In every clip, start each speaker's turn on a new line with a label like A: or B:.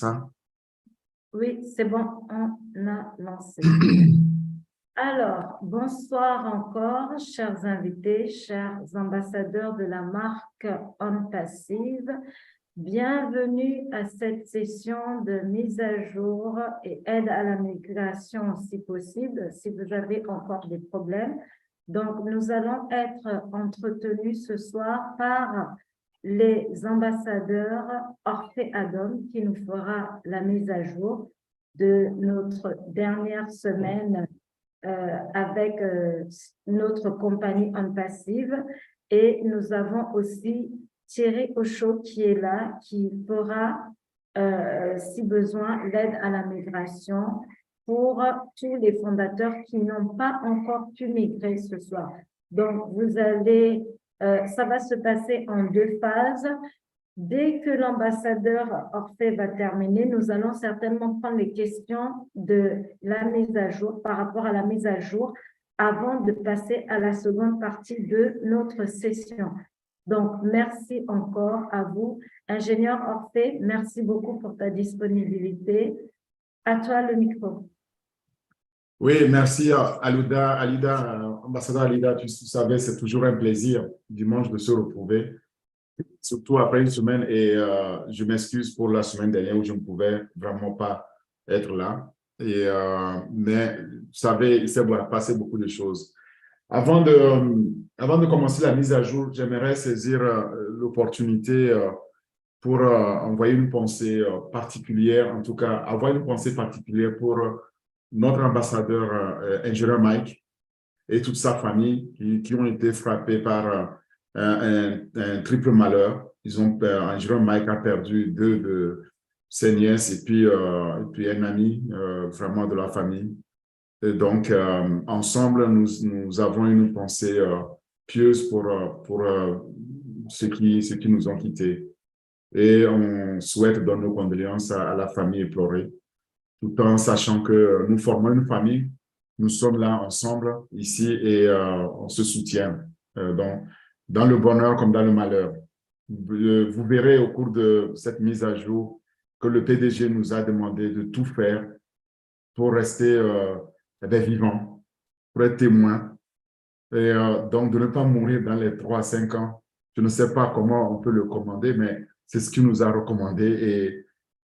A: Ça.
B: Oui, c'est bon, on a lancé. Alors, bonsoir encore, chers invités, chers ambassadeurs de la marque On Passive. Bienvenue à cette session de mise à jour et aide à la migration si possible, si vous avez encore des problèmes. Donc, nous allons être entretenus ce soir par les ambassadeurs Orphée Adam qui nous fera la mise à jour de notre dernière semaine avec notre compagnie On Passive. Et nous avons aussi Thierry Ochaud qui est là, qui fera, si besoin, l'aide à la migration pour tous les fondateurs qui n'ont pas encore pu migrer ce soir. Donc, vous allez, ça va se passer en 2 phases. Dès que l'ambassadeur Orphée va terminer, nous allons certainement prendre les questions de la mise à jour par rapport à la mise à jour avant de passer à la seconde partie de notre session. Donc, merci encore à vous. Ingénieur Orphée, merci beaucoup pour ta disponibilité. À toi le micro.
A: Oui, merci Alida, ambassadeur Alida, tu savais, c'est toujours un plaisir dimanche de se retrouver, surtout après une semaine et je m'excuse pour la semaine dernière où je ne pouvais vraiment pas être là. Mais vous savez, il s'est passé beaucoup de choses. Avant de commencer la mise à jour, j'aimerais saisir l'opportunité pour envoyer une pensée particulière, en tout cas, avoir une pensée particulière pour notre ambassadeur, ingénieur Mike, et toute sa famille qui ont été frappés par un triple malheur. Ingénieur Mike a perdu 2 de ses nièces et puis un ami vraiment de la famille. Et donc, ensemble, nous avons une pensée pieuse pour ceux qui nous ont quittés. Et on souhaite donner nos condoléances à la famille éplorée, tout en sachant que nous formons une famille, nous sommes là ensemble ici et on se soutient dans le bonheur comme dans le malheur. Vous verrez au cours de cette mise à jour que le PDG nous a demandé de tout faire pour rester vivants, pour être témoins et donc de ne pas mourir dans les 3 à 5 ans. Je ne sais pas comment on peut le commander, mais c'est ce qu'il nous a recommandé et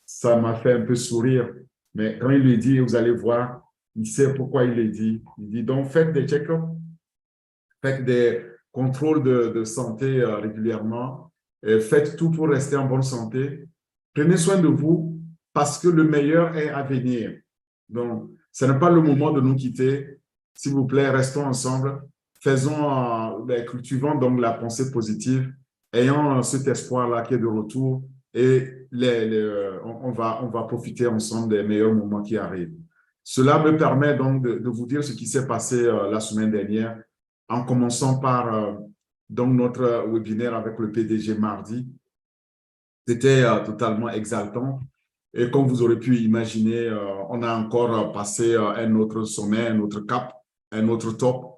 A: ça m'a fait un peu sourire. Mais quand il lui dit, vous allez voir, il sait pourquoi il le dit. Il dit, donc faites des check-ups, faites des contrôles de santé régulièrement, et faites tout pour rester en bonne santé. Prenez soin de vous parce que le meilleur est à venir. Donc, ce n'est pas le moment de nous quitter. S'il vous plaît, restons ensemble. Cultivons donc la pensée positive, ayant cet espoir-là qui est de retour et on va profiter ensemble des meilleurs moments qui arrivent. Cela me permet donc de vous dire ce qui s'est passé la semaine dernière, en commençant par donc notre webinaire avec le PDG mardi. C'était totalement exaltant. Et comme vous aurez pu imaginer, on a encore passé un autre sommet, un autre cap, un autre top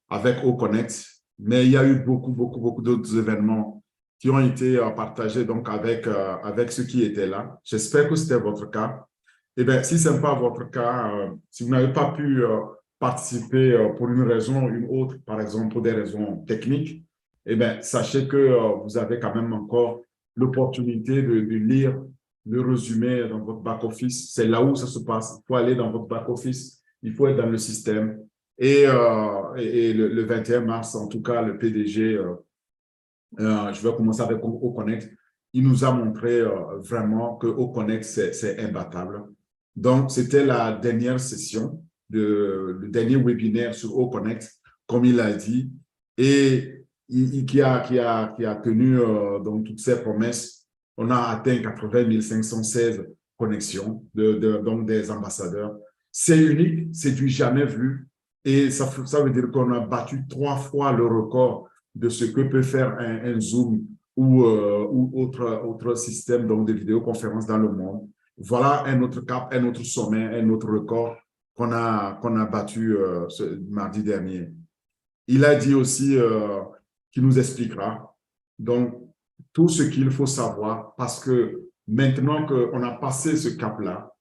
A: avec Oconnect. Mais il y a eu beaucoup d'autres événements qui ont été partagés donc avec ceux qui étaient là. J'espère que c'était votre cas. Eh bien, si ce n'est pas votre cas, si vous n'avez pas pu participer pour une raison ou une autre, par exemple pour des raisons techniques, eh bien, sachez que vous avez quand même encore l'opportunité de lire le résumé dans votre back-office. C'est là où ça se passe. Il faut aller dans votre back-office, il faut être dans le système. Et le 21 mars, en tout cas, le PDG, je vais commencer avec Oconnect, il nous a montré vraiment que Oconnect, c'est imbattable. Donc, c'était la dernière session, le dernier webinaire sur Oconnect, comme il a dit, et qui a tenu donc toutes ses promesses. On a atteint 80 516 connexions donc des ambassadeurs. C'est unique, c'est du jamais vu. Et ça veut dire qu'on a battu 3 fois le record de ce que peut faire un Zoom ou autre système donc, de vidéoconférence dans le monde. Voilà un autre cap, un autre sommet, un autre record qu'on a battu ce mardi dernier. Il a dit aussi qu'il nous expliquera donc tout ce qu'il faut savoir parce que maintenant qu'on a passé ce cap-là,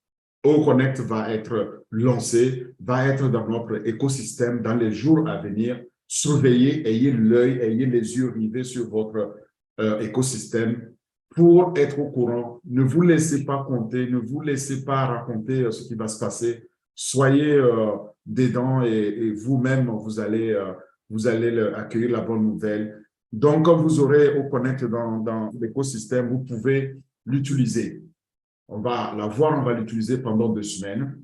A: Euroconnect va être lancé, va être dans notre écosystème dans les jours à venir. Surveillez, ayez l'œil, ayez les yeux rivés sur votre écosystème pour être au courant. Ne vous laissez pas compter, ne vous laissez pas raconter ce qui va se passer. Soyez dedans et vous-même, vous allez accueillir la bonne nouvelle. Donc, quand vous aurez Euroconnect dans l'écosystème, vous pouvez l'utiliser. On va l'avoir, on va l'utiliser pendant 2 semaines,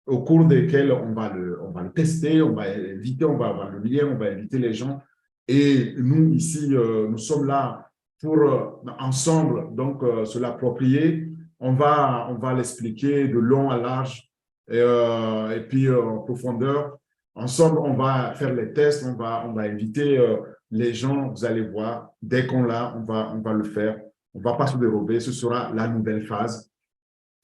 A: au cours desquelles on va le tester, on va inviter, on va avoir le lien, on va inviter les gens. Et nous, ici, nous sommes là pour ensemble donc se l'approprier. On va l'expliquer de long à large et puis en profondeur. Ensemble, on va faire les tests, on va inviter les gens, vous allez voir, dès qu'on l'a, on va le faire. On ne va pas se dérober, ce sera la nouvelle phase.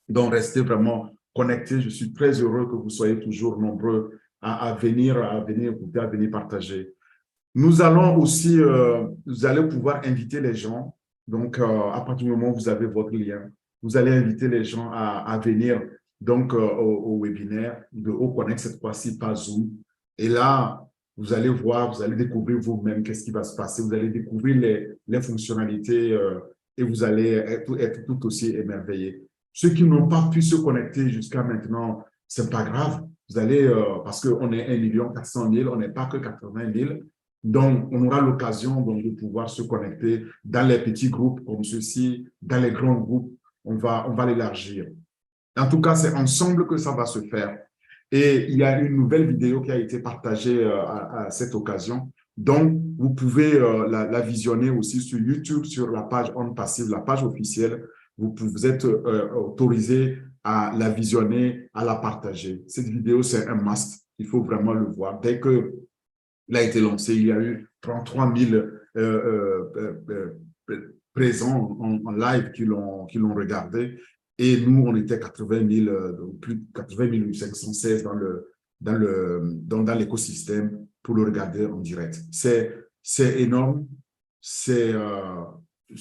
A: Donc, restez vraiment connectés. Je suis très heureux que vous soyez toujours nombreux à venir écouter, à venir partager. Nous allons aussi, vous allez pouvoir inviter les gens. Donc, à partir du moment où vous avez votre lien, vous allez inviter les gens à venir donc, au webinaire de Euroconnect, cette fois-ci par Zoom. Et là, vous allez voir, vous allez découvrir vous-même qu'est-ce qui va se passer. Vous allez découvrir les fonctionnalités et vous allez être tout aussi émerveillés. Ceux qui n'ont pas pu se connecter jusqu'à maintenant, ce n'est pas grave. Vous allez, parce qu'on est 1 400 000, on n'est pas que 80 000. Donc, on aura l'occasion de pouvoir se connecter dans les petits groupes comme ceux-ci, dans les grands groupes, on va l'élargir. En tout cas, c'est ensemble que ça va se faire. Et il y a une nouvelle vidéo qui a été partagée à cette occasion. Donc, vous pouvez la visionner aussi sur YouTube, sur la page On Passive, la page officielle. Vous êtes autorisé à la visionner, à la partager. Cette vidéo, c'est un must. Il faut vraiment le voir. Dès que il a été lancé, il y a eu 33 000 présents en live qui l'ont regardé. Et nous, on était 80 000, plus de 80 516 dans l'écosystème pour le regarder en direct. C'est énorme. Il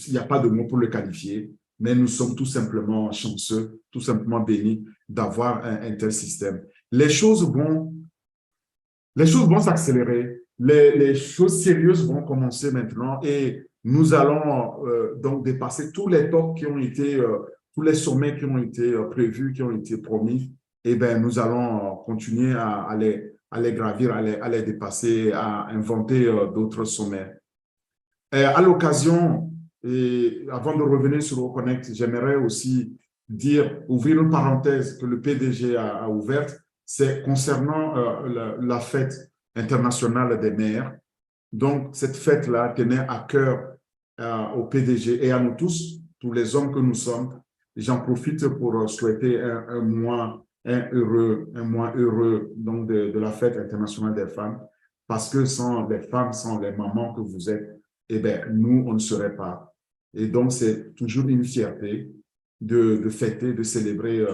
A: n'y a pas de mot pour le qualifier, mais nous sommes tout simplement chanceux, tout simplement bénis d'avoir un tel système. Les choses vont s'accélérer, les choses sérieuses vont commencer maintenant et nous allons donc dépasser tous les tops qui ont été, tous les sommets qui ont été prévus, qui ont été promis. Et bien, nous allons continuer à les gravir, à les dépasser, à inventer d'autres sommets. Et à l'occasion, et avant de revenir sur Euroconnect, j'aimerais aussi ouvrir une parenthèse que le PDG a ouverte. C'est concernant la fête internationale des mères. Donc, cette fête-là tenait à cœur au PDG et à nous tous les hommes que nous sommes. J'en profite pour souhaiter un mois heureux donc de la fête internationale des femmes, parce que sans les femmes, sans les mamans que vous êtes, eh bien, nous, on ne serait pas. Et donc, c'est toujours une fierté de fêter, de célébrer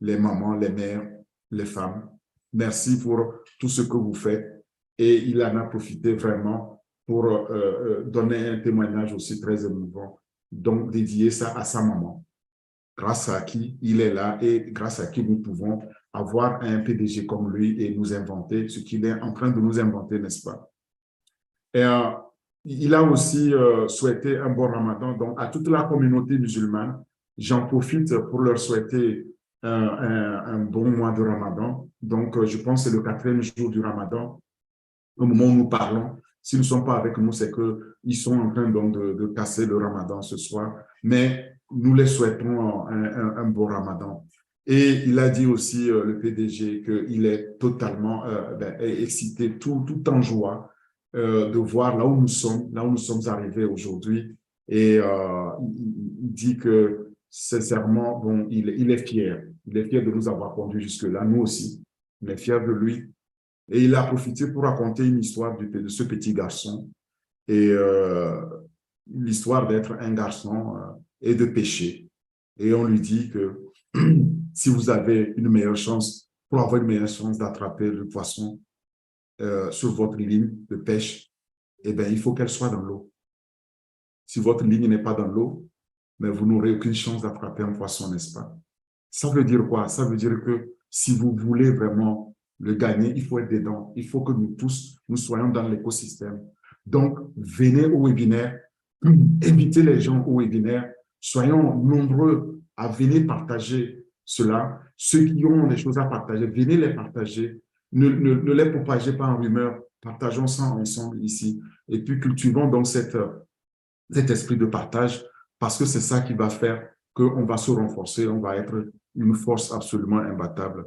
A: les mamans, les mères, les femmes. Merci pour tout ce que vous faites. Et il en a profité vraiment pour donner un témoignage aussi très émouvant, donc dédier ça à sa maman, grâce à qui il est là et grâce à qui nous pouvons avoir un PDG comme lui et nous inventer ce qu'il est en train de nous inventer, n'est-ce pas? Et il a aussi souhaité un bon Ramadan. Donc, à toute la communauté musulmane, j'en profite pour leur souhaiter un bon mois de Ramadan. Donc, je pense que c'est le 4e jour du Ramadan. Au moment où nous parlons, s'ils ne sont pas avec nous, c'est qu'ils sont en train donc de casser le Ramadan ce soir. Mais nous les souhaitons un bon Ramadan. Et il a dit aussi, le PDG, qu'il est totalement excité, tout en joie de voir là où nous sommes arrivés aujourd'hui. Et il dit que sincèrement, bon, il est fier. Il est fier de nous avoir conduits jusque-là, nous aussi. On est fiers de lui. Et il a profité pour raconter une histoire de ce petit garçon et l'histoire d'être un garçon et de pécher. Et on lui dit que si vous avez une meilleure chance, pour avoir une meilleure chance d'attraper le poisson sur votre ligne de pêche, eh bien, il faut qu'elle soit dans l'eau. Si votre ligne n'est pas dans l'eau, mais vous n'aurez aucune chance d'attraper un poisson, n'est-ce pas? Ça veut dire quoi? Ça veut dire que si vous voulez vraiment le gagner, il faut être dedans. Il faut que nous tous, nous soyons dans l'écosystème. Donc, venez au webinaire, invitez les gens au webinaire, soyons nombreux à venir partager cela. Ceux qui ont des choses à partager, venez les partager. Ne les propagez pas en rumeur, partageons ça ensemble ici. Et puis, cultivons donc cet esprit de partage parce que c'est ça qui va faire qu'on va se renforcer, on va être une force absolument imbattable.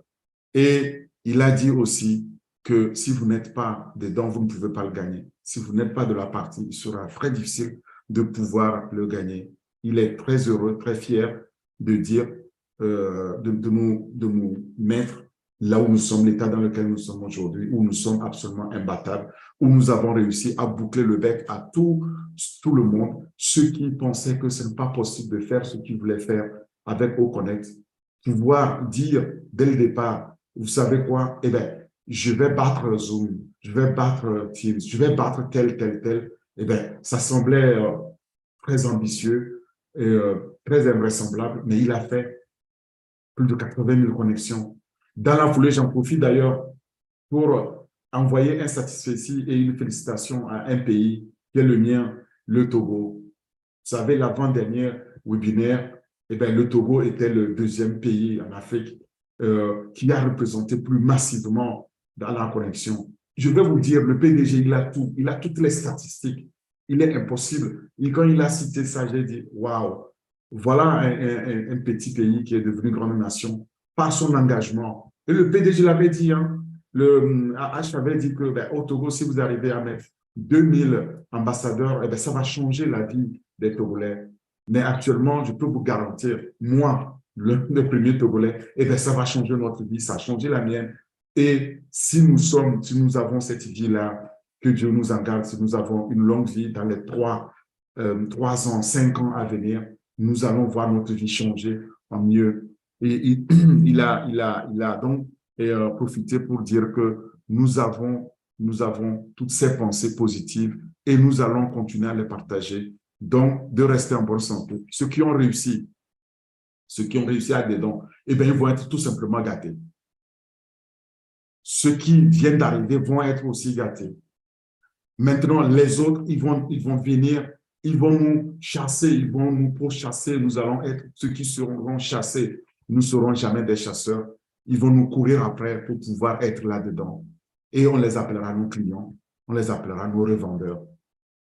A: Et il a dit aussi que si vous n'êtes pas dedans, vous ne pouvez pas le gagner. Si vous n'êtes pas de la partie, il sera très difficile de pouvoir le gagner. Il est très heureux, très fier de dire, de nous mettre là où nous sommes, l'état dans lequel nous sommes aujourd'hui, où nous sommes absolument imbattables, où nous avons réussi à boucler le bec à tout le monde, ceux qui pensaient que ce n'est pas possible de faire ce qu'ils voulaient faire avec OConnect, pouvoir dire dès le départ, vous savez quoi, eh bien, je vais battre Zoom, je vais battre Teams, je vais battre tel, eh bien, ça semblait très ambitieux et très invraisemblable, mais il a fait plus de 80 000 connexions. Dans la foulée, j'en profite d'ailleurs pour envoyer un satisfecit et une félicitation à un pays qui est le mien, le Togo. Vous savez, l'avant-dernier webinaire, eh bien, le Togo était le deuxième pays en Afrique qui a représenté plus massivement dans la connexion. Je vais vous dire, le PDG, il a tout, il a toutes les statistiques. Il est impossible. Et quand il a cité ça, j'ai dit, waouh, voilà un petit pays qui est devenu une grande nation par son engagement. Et le PDG l'avait dit, hein, le H avait dit que ben, au Togo, si vous arrivez à mettre 2000 ambassadeurs, eh ben, ça va changer la vie des Togolais. Mais actuellement, je peux vous garantir, moi, le premier Togolais, eh bien, ça va changer notre vie, ça a changé la mienne. Et si nous avons cette vie-là, que Dieu nous en garde, si nous avons une longue vie dans les 3 ans, 5 ans à venir, nous allons voir notre vie changer en mieux. Et il a donc profité pour dire que nous avons toutes ces pensées positives et nous allons continuer à les partager. Donc, de rester en bonne santé. Ceux qui ont réussi à des dons, eh bien, ils vont être tout simplement gâtés. Ceux qui viennent d'arriver vont être aussi gâtés. Maintenant, les autres, ils vont venir, ils vont nous chasser, ils vont nous pourchasser. Nous allons être ceux qui seront chassés. Nous ne serons jamais des chasseurs. Ils vont nous courir après pour pouvoir être là-dedans. Et on les appellera nos clients, on les appellera nos revendeurs.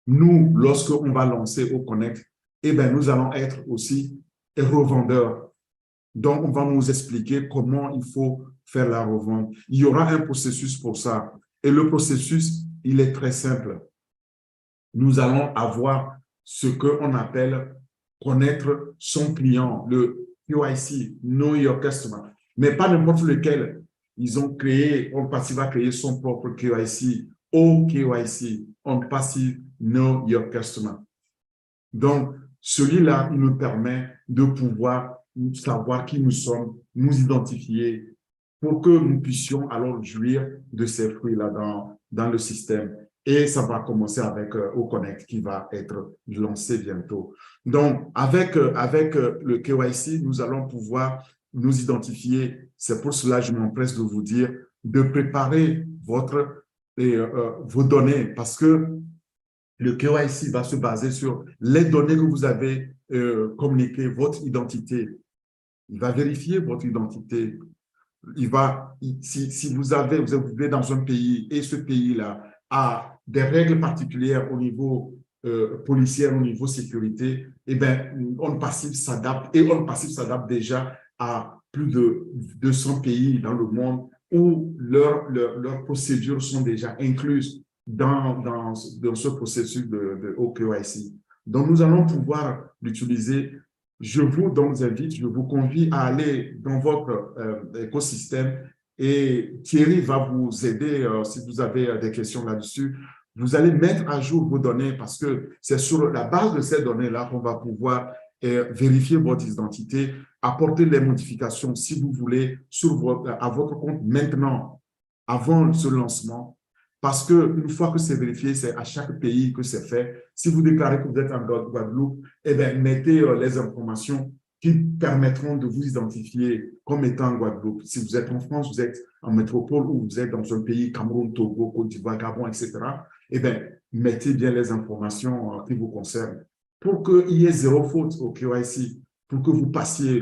A: Nous, lorsqu'on va lancer OConnect, eh bien, nous allons être aussi des revendeurs. Donc, on va nous expliquer comment il faut faire la revente. Il y aura un processus pour ça. Et le processus, il est très simple. Nous allons avoir ce qu'on appelle connaître son client, le KYC, Know Your Customer. Mais pas n'importe lequel. Ils ont créé, on va créer son propre KYC, OKYC, on passive Know Your Customer. Donc, celui-là, il nous permet de pouvoir savoir qui nous sommes, nous identifier pour que nous puissions alors jouir de ces fruits-là dans le système. Et ça va commencer avec OConnect qui va être lancé bientôt. Donc, avec le KYC, nous allons pouvoir nous identifier. C'est pour cela que je m'empresse de vous dire de préparer vos données parce que le KYC va se baser sur les données que vous avez communiquées, votre identité. Il va vérifier votre identité. Si vous vivez dans un pays et ce pays-là a des règles particulières au niveau policier, au niveau sécurité, eh bien, On Passive s'adapte et On Passive s'adapte déjà à plus de 200 pays dans le monde où leurs procédures sont déjà incluses dans ce processus de OKYC. Donc, nous allons pouvoir l'utiliser. Je vous invite, je vous convie à aller dans votre écosystème et Thierry va vous aider si vous avez des questions là-dessus. Vous allez mettre à jour vos données parce que c'est sur la base de ces données-là qu'on va pouvoir vérifier votre identité, apporter les modifications si vous voulez à votre compte maintenant, avant ce lancement. Parce qu'une fois que c'est vérifié, c'est à chaque pays que c'est fait. Si vous déclarez que vous êtes en Guadeloupe, eh bien, mettez les informations qui permettront de vous identifier comme étant en Guadeloupe. Si vous êtes en France, vous êtes en métropole ou vous êtes dans un pays, Cameroun, Togo, Côte d'Ivoire, Gabon, etc., eh bien, mettez bien les informations qui vous concernent pour qu'il y ait zéro faute au KYC, pour que vous passiez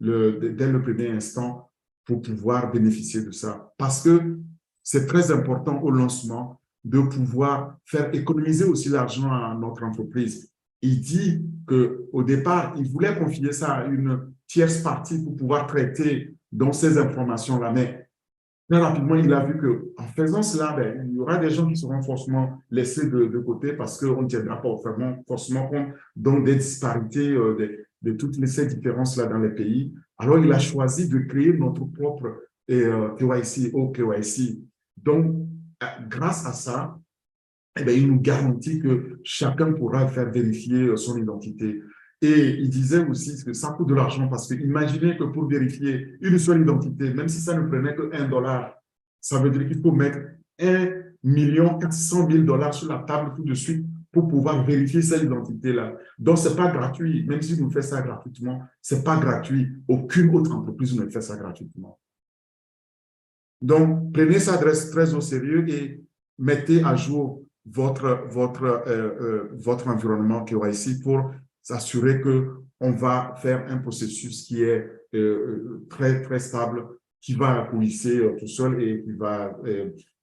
A: dès le premier instant pour pouvoir bénéficier de ça. Parce que c'est très important au lancement de pouvoir faire économiser aussi l'argent à notre entreprise. Il dit qu'au départ, il voulait confier ça à une tierce partie pour pouvoir traiter dans ces informations-là. Mais très rapidement, il a vu qu'en faisant cela, ben, il y aura des gens qui seront forcément laissés de côté parce qu'on ne tiendra pas forcément compte donc, des disparités, de toutes ces différences-là dans les pays. Alors, il a choisi de créer notre propre KYC, OKYC. Donc, grâce à ça, eh bien, il nous garantit que chacun pourra faire vérifier son identité. Et il disait aussi que ça coûte de l'argent parce que imaginez que pour vérifier une seule identité, même si ça ne prenait que $1, ça veut dire qu'il faut mettre 1 400 000 $ sur la table tout de suite pour pouvoir vérifier cette identité-là. Donc, ce n'est pas gratuit. Même si vous faites ça gratuitement, ce n'est pas gratuit. Aucune autre entreprise ne fait ça gratuitement. Donc, prenez ça très au sérieux et mettez à jour votre environnement KYC pour s'assurer qu'on va faire un processus qui est très, très stable, qui va coulisser tout seul et qui va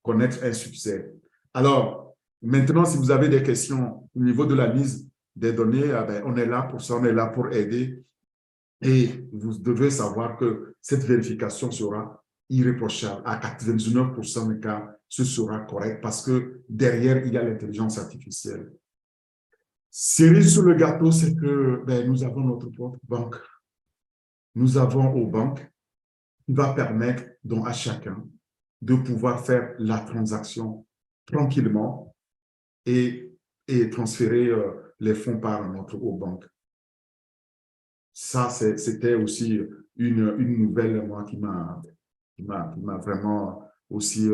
A: connaître un succès. Alors, maintenant, si vous avez des questions au niveau de la mise des données, ben, on est là pour ça, on est là pour aider. Et vous devez savoir que cette vérification sera irréprochable. À 99% des cas, ce sera correct parce que derrière, il y a l'intelligence artificielle. Cerise sur le gâteau, c'est que ben, nous avons notre propre banque. Nous avons aux banques qui va permettre donc à chacun de pouvoir faire la transaction tranquillement et transférer les fonds par notre banque. Ça, c'était aussi une nouvelle, moi, qui m'a vraiment aussi,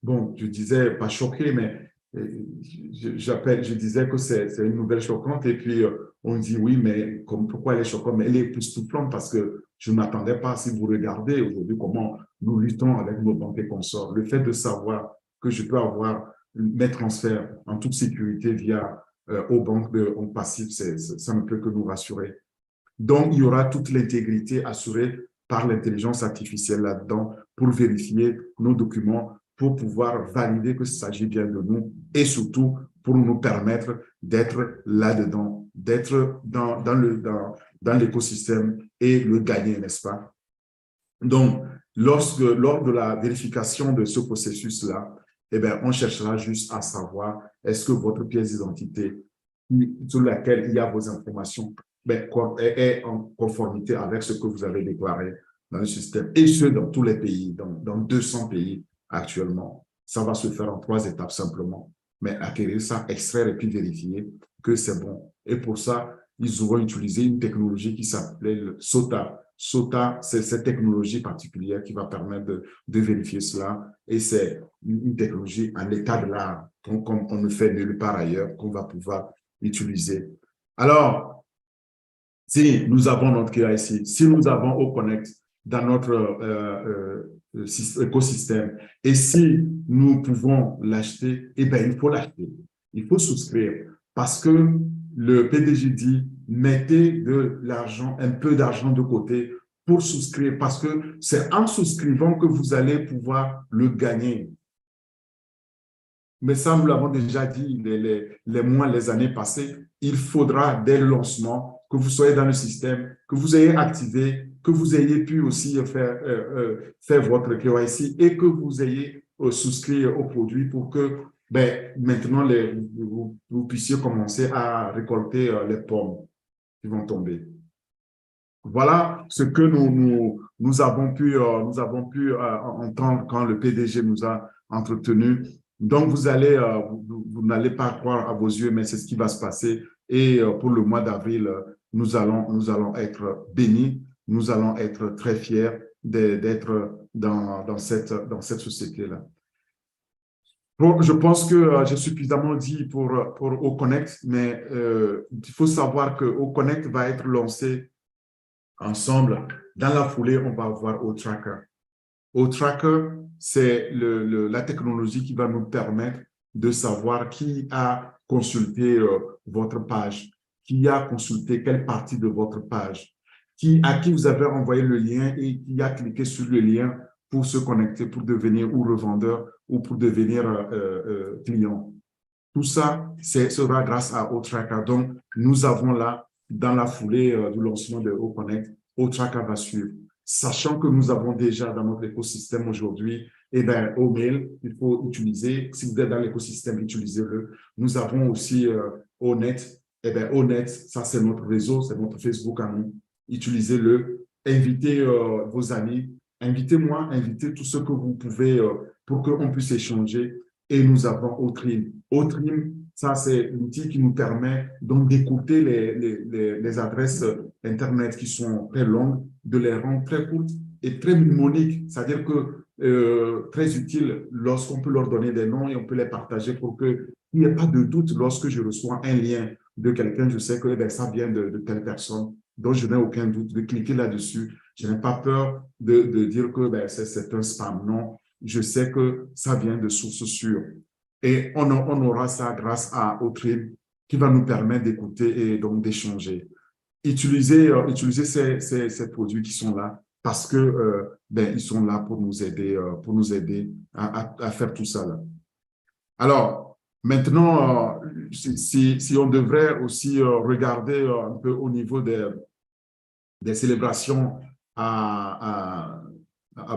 A: bon, je disais pas choqué, mais je disais que c'est une nouvelle choquante. Et puis, on dit oui, mais pourquoi elle est choquante? Mais elle est époustouflante parce que je ne m'attendais pas, si vous regardez aujourd'hui comment nous luttons avec nos banques et consorts, le fait de savoir que je peux avoir mes transferts en toute sécurité via aux banques en passif, ça ne peut que nous rassurer. Donc, il y aura toute l'intégrité assurée par l'intelligence artificielle là-dedans pour vérifier nos documents, pour pouvoir valider qu'il s'agit bien de nous et surtout pour nous permettre d'être là-dedans, d'être dans l'écosystème et le gagner, n'est-ce pas? Donc, lors de la vérification de ce processus-là, eh bien, on cherchera juste à savoir est-ce que votre pièce d'identité sur laquelle il y a vos informations est en conformité avec ce que vous avez déclaré dans le système. Et ce, dans tous les pays, dans 200 pays actuellement. Ça va se faire en 3 étapes simplement. Mais acquérir ça, extraire et puis vérifier que c'est bon. Et pour ça, ils auront utilisé une technologie qui s'appelait le SOTA. SOTA, c'est cette technologie particulière qui va permettre de vérifier cela. Et c'est une technologie en état de l'art, comme on ne fait nulle part ailleurs, qu'on va pouvoir utiliser. Alors, si nous avons notre KYC, si nous avons OConnect dans notre écosystème, et si nous pouvons l'acheter, eh bien, il faut l'acheter. Il faut souscrire parce que le PDG dit, mettez de l'argent, un peu d'argent de côté pour souscrire parce que c'est en souscrivant que vous allez pouvoir le gagner. Mais ça, nous l'avons déjà dit les mois, les années passées, il faudra dès le lancement que vous soyez dans le système, que vous ayez activé, que vous ayez pu aussi faire votre KYC et que vous ayez souscrit au produit pour que maintenant vous puissiez commencer à récolter les pommes qui vont tomber. Voilà ce que nous avons pu entendre quand le PDG nous a entretenus. Donc, vous n'allez pas croire à vos yeux, mais c'est ce qui va se passer. Et pour le mois d'avril, nous allons être bénis, nous allons être très fiers d'être dans cette société-là. Bon, je pense que j'ai suffisamment dit pour OConnect, mais il faut savoir que OConnect va être lancé ensemble. Dans la foulée, on va avoir OTracker. OTracker, c'est la technologie qui va nous permettre de savoir qui a consulté votre page, qui a consulté quelle partie de votre page, à qui vous avez envoyé le lien et qui a cliqué sur le lien pour se connecter, pour devenir ou revendeur ou pour devenir client. Tout ça sera grâce à OTracker. Donc, nous avons là, dans la foulée du lancement de OConnect, OTracker va suivre. Sachant que nous avons déjà dans notre écosystème aujourd'hui, eh bien, OMail, il faut utiliser. Si vous êtes dans l'écosystème, utilisez-le. Nous avons aussi ONet. Eh bien, ONet, ça, c'est notre réseau, c'est notre Facebook à nous. Utilisez-le. Invitez vos amis. Invitez-moi, invitez tous ceux que vous pouvez pour qu'on puisse échanger. Et nous avons Outrim. Outrim, ça, c'est l'outil qui nous permet donc d'écouter les adresses Internet qui sont très longues, de les rendre très courtes et très mnémoniques. C'est-à-dire que très utile lorsqu'on peut leur donner des noms et on peut les partager pour qu'il n'y ait pas de doute lorsque je reçois un lien de quelqu'un, je sais que eh bien, ça vient de telle personne, donc je n'ai aucun doute de cliquer là-dessus. Je n'ai pas peur de dire que ben, c'est un spam. Non, je sais que ça vient de sources sûres. Et on aura ça grâce à Outrim qui va nous permettre d'écouter et donc d'échanger. Utiliser ces produits qui sont là parce que ben, ils sont là pour nous aider à faire tout ça. Là. Alors, maintenant, si on devrait aussi regarder un peu au niveau des célébrations à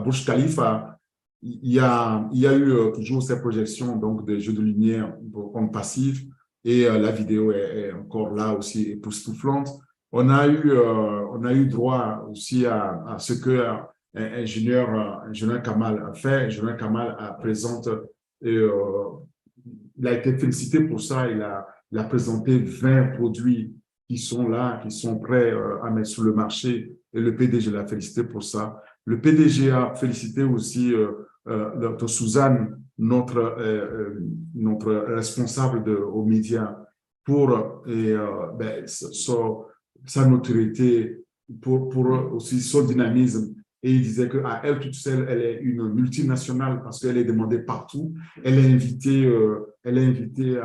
A: Burj Khalifa, il y a eu toujours ces projections donc, de jeux de lumière en passif et la vidéo est encore là aussi époustouflante. On a eu droit aussi à ce que ingénieur Kamal a fait. Ingénieur Kamal présente, il a été félicité pour ça. Il a présenté 20 produits qui sont là, qui sont prêts à mettre sur le marché. Et le PDG l'a félicité pour ça. Le PDG a félicité aussi Dr. Suzanne, notre responsable aux médias, pour ben, sa notoriété, pour aussi son dynamisme. Et il disait qu'à elle toute seule, elle est une multinationale parce qu'elle est demandée partout. Elle est invitée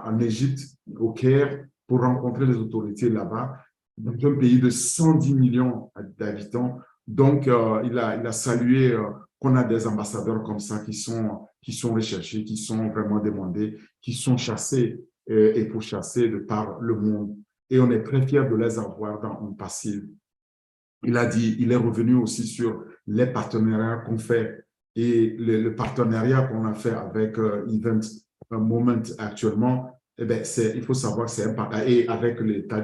A: en Égypte, au Caire, pour rencontrer les autorités là-bas, dans un pays de 110 millions d'habitants. Donc, il a salué qu'on a des ambassadeurs comme ça qui sont recherchés, qui sont vraiment demandés, qui sont chassés et pourchassés de par le monde. Et on est très fiers de les avoir dans un passif. Il a dit, il est revenu aussi sur les partenariats qu'on fait et le partenariat qu'on a fait avec Event Moment actuellement. Eh bien, il faut savoir que c'est un partenariat et avec l'État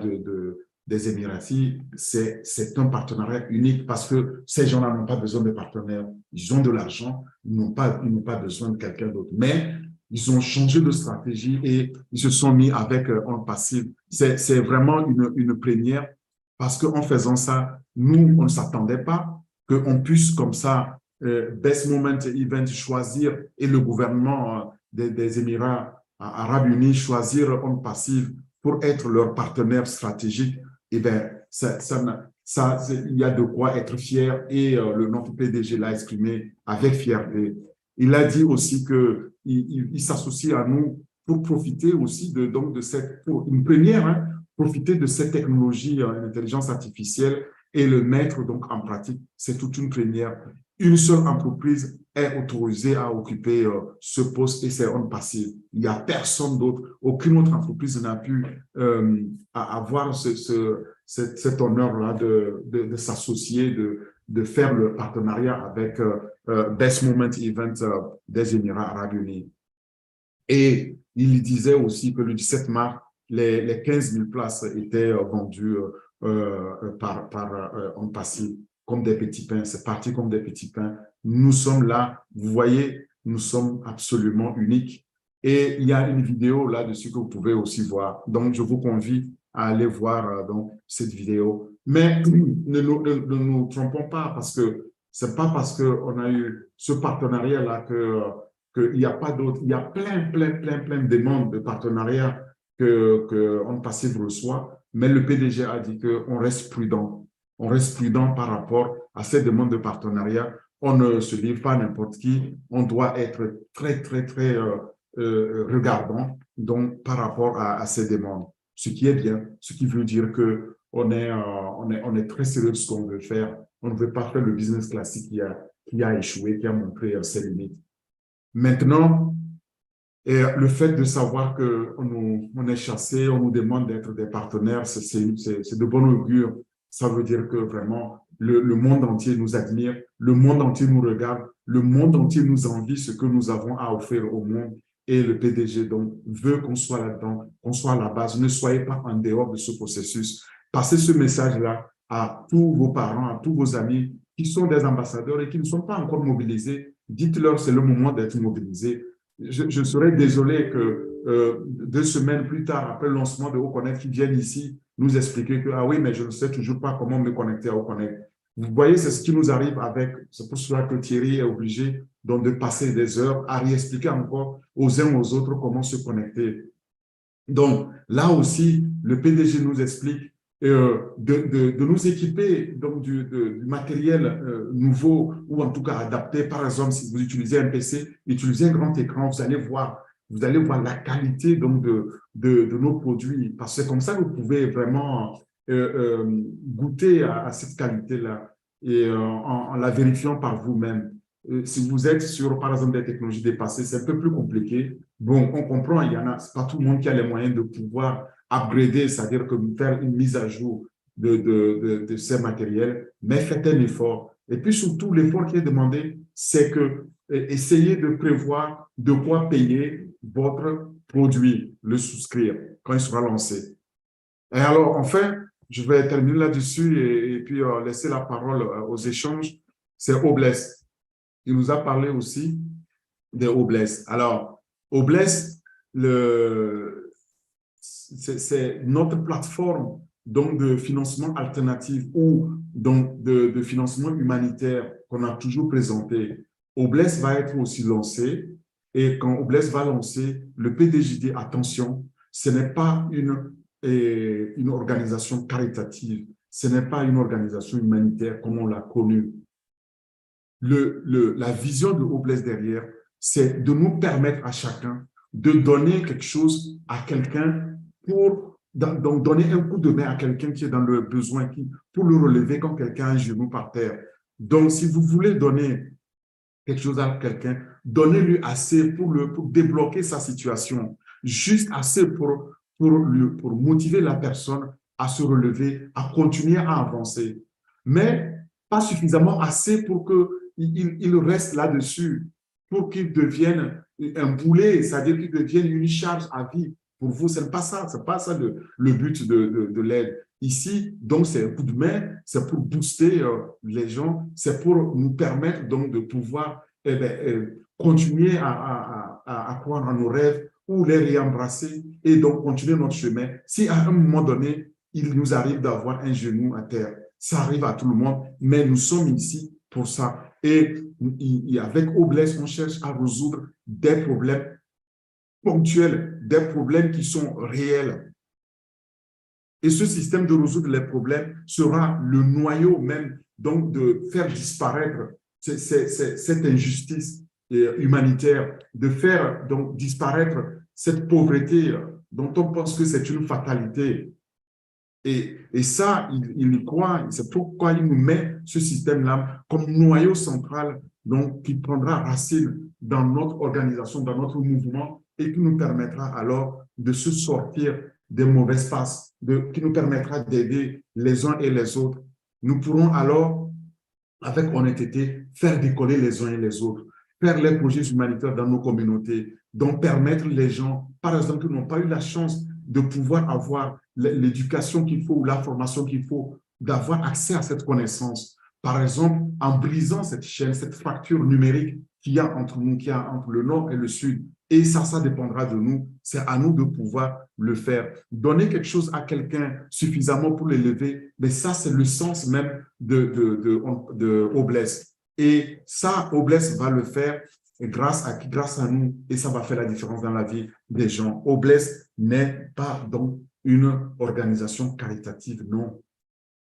A: des Émiratis, c'est un partenariat unique parce que ces gens-là n'ont pas besoin de partenaires. Ils ont de l'argent, ils n'ont pas besoin de quelqu'un d'autre. Mais ils ont changé de stratégie et ils se sont mis avec un passif. C'est vraiment une première parce qu'en faisant ça, nous, on ne s'attendait pas qu'on puisse comme ça, Best Moment Event choisir et le gouvernement des Émirats arabes unis choisir On Passive pour être leur partenaire stratégique. Eh bien, il y a de quoi être fier et notre PDG l'a exprimé avec fierté. Il a dit aussi qu'il s'associe à nous pour profiter aussi donc de une première, hein, profiter de cette technologie, l'intelligence artificielle et le mettre donc en pratique. C'est toute une première. Une seule entreprise est autorisée à occuper ce poste et c'est On Passive. Il n'y a personne d'autre, aucune autre entreprise n'a pu avoir cet honneur-là de s'associer, de faire le partenariat avec Best Moment Event des Émirats arabes unis. Et il disait aussi que le 17 mars, les 15 000 places étaient vendues par On Passive comme des petits pains. C'est parti comme des petits pains. Nous sommes là, vous voyez, nous sommes absolument uniques. Et il y a une vidéo là-dessus que vous pouvez aussi voir. Donc, je vous convie à aller voir donc, cette vidéo. Mais ne nous trompons pas parce que c'est pas parce qu'on a eu ce partenariat-là qu'il n'y a pas d'autre. Il y a plein de demandes de partenariat que On Passive reçoit, mais le PDG a dit qu'on reste prudent. On reste prudent par rapport à ces demandes de partenariat. On ne se livre pas à n'importe qui. On doit être très regardant donc, par rapport à ces demandes. Ce qui est bien, ce qui veut dire qu'on est très sérieux de ce qu'on veut faire. On ne veut pas faire le business classique qui a échoué, qui a montré ses limites. Maintenant, le fait de savoir qu'on est chassé, on nous demande d'être des partenaires, c'est de bon augure. Ça veut dire que vraiment, le monde entier nous admire, le monde entier nous regarde, le monde entier nous envie ce que nous avons à offrir au monde. Et le PDG donc veut qu'on soit là-dedans, qu'on soit à la base. Ne soyez pas en dehors de ce processus. Passez ce message-là à tous vos parents, à tous vos amis qui sont des ambassadeurs et qui ne sont pas encore mobilisés. Dites-leur c'est le moment d'être mobilisés. Je serais désolé que 2 semaines plus tard, après le lancement de Oconnect, qu'ils viennent ici nous expliquer que, ah oui, mais je ne sais toujours pas comment me connecter à Oconnect. Vous voyez, c'est ce qui nous arrive c'est pour cela que Thierry est obligé donc, de passer des heures à réexpliquer encore aux uns aux autres comment se connecter. Donc, là aussi, le PDG nous explique de nous équiper donc, du matériel nouveau ou en tout cas adapté. Par exemple, si vous utilisez un PC, utilisez un grand écran, vous allez voir la qualité donc, de nos produits. Parce que comme ça, vous pouvez vraiment goûter à cette qualité-là et en la vérifiant par vous-même. Si vous êtes sur, par exemple, des technologies dépassées, c'est un peu plus compliqué. Bon, on comprend, c'est pas tout le monde qui a les moyens de pouvoir upgrader, c'est-à-dire que faire une mise à jour de ces matériels, mais faites un effort. Et puis surtout, l'effort qui est demandé, c'est que essayez de prévoir de quoi payer votre produit, le souscrire quand il sera lancé. Et alors, enfin, je vais terminer là-dessus et puis laisser la parole aux échanges. C'est Obless. Il nous a parlé aussi de Obless. Alors, Obless, c'est notre plateforme donc, de financement alternatif ou donc, de financement humanitaire qu'on a toujours présenté. Obless va être aussi lancé et quand Obless va lancer, le PDG dit attention, ce n'est pas une organisation caritative, ce n'est pas une organisation humanitaire comme on l'a connue. La vision de Obless derrière, c'est de nous permettre à chacun de donner quelque chose à quelqu'un pour donc donner un coup de main à quelqu'un qui est dans le besoin, pour le relever quand quelqu'un a un genou par terre. Donc, si vous voulez donner quelque chose à quelqu'un, donnez-lui assez pour débloquer sa situation, juste assez pour motiver la personne à se relever, à continuer à avancer. Mais pas suffisamment assez pour qu'il reste là-dessus, pour qu'il devienne un boulet, c'est-à-dire qu'il devienne une charge à vie. Pour vous, ce n'est pas ça, le but de l'aide. Ici, donc, c'est un coup de main, c'est pour booster les gens, c'est pour nous permettre donc de pouvoir continuer à croire en nos rêves ou les réembrasser et donc continuer notre chemin. Si à un moment donné, il nous arrive d'avoir un genou à terre, ça arrive à tout le monde, mais nous sommes ici pour ça. Et avec Obless, on cherche à résoudre des problèmes ponctuels, des problèmes qui sont réels. Et ce système de résoudre les problèmes sera le noyau même donc de faire disparaître cette injustice humanitaire, de faire donc disparaître cette pauvreté dont on pense que c'est une fatalité. Et ça, il y croit, c'est pourquoi il nous met ce système-là comme noyau central donc, qui prendra racine dans notre organisation, dans notre mouvement et qui nous permettra alors de se sortir des mauvaises passes, qui nous permettra d'aider les uns et les autres. Nous pourrons alors, avec honnêteté, faire décoller les uns et les autres, faire les projets humanitaires dans nos communautés, donc permettre les gens, par exemple, qui n'ont pas eu la chance de pouvoir avoir l'éducation qu'il faut ou la formation qu'il faut, d'avoir accès à cette connaissance. Par exemple, en brisant cette chaîne, cette fracture numérique qu'il y a entre nous, qu'il y a entre le Nord et le Sud. Et ça dépendra de nous. C'est à nous de pouvoir le faire. Donner quelque chose à quelqu'un suffisamment pour l'élever, mais ça, c'est le sens même de Obless. Et ça, Obless va le faire et grâce à nous, et ça va faire la différence dans la vie des gens. Obless n'est pas donc une organisation caritative, non.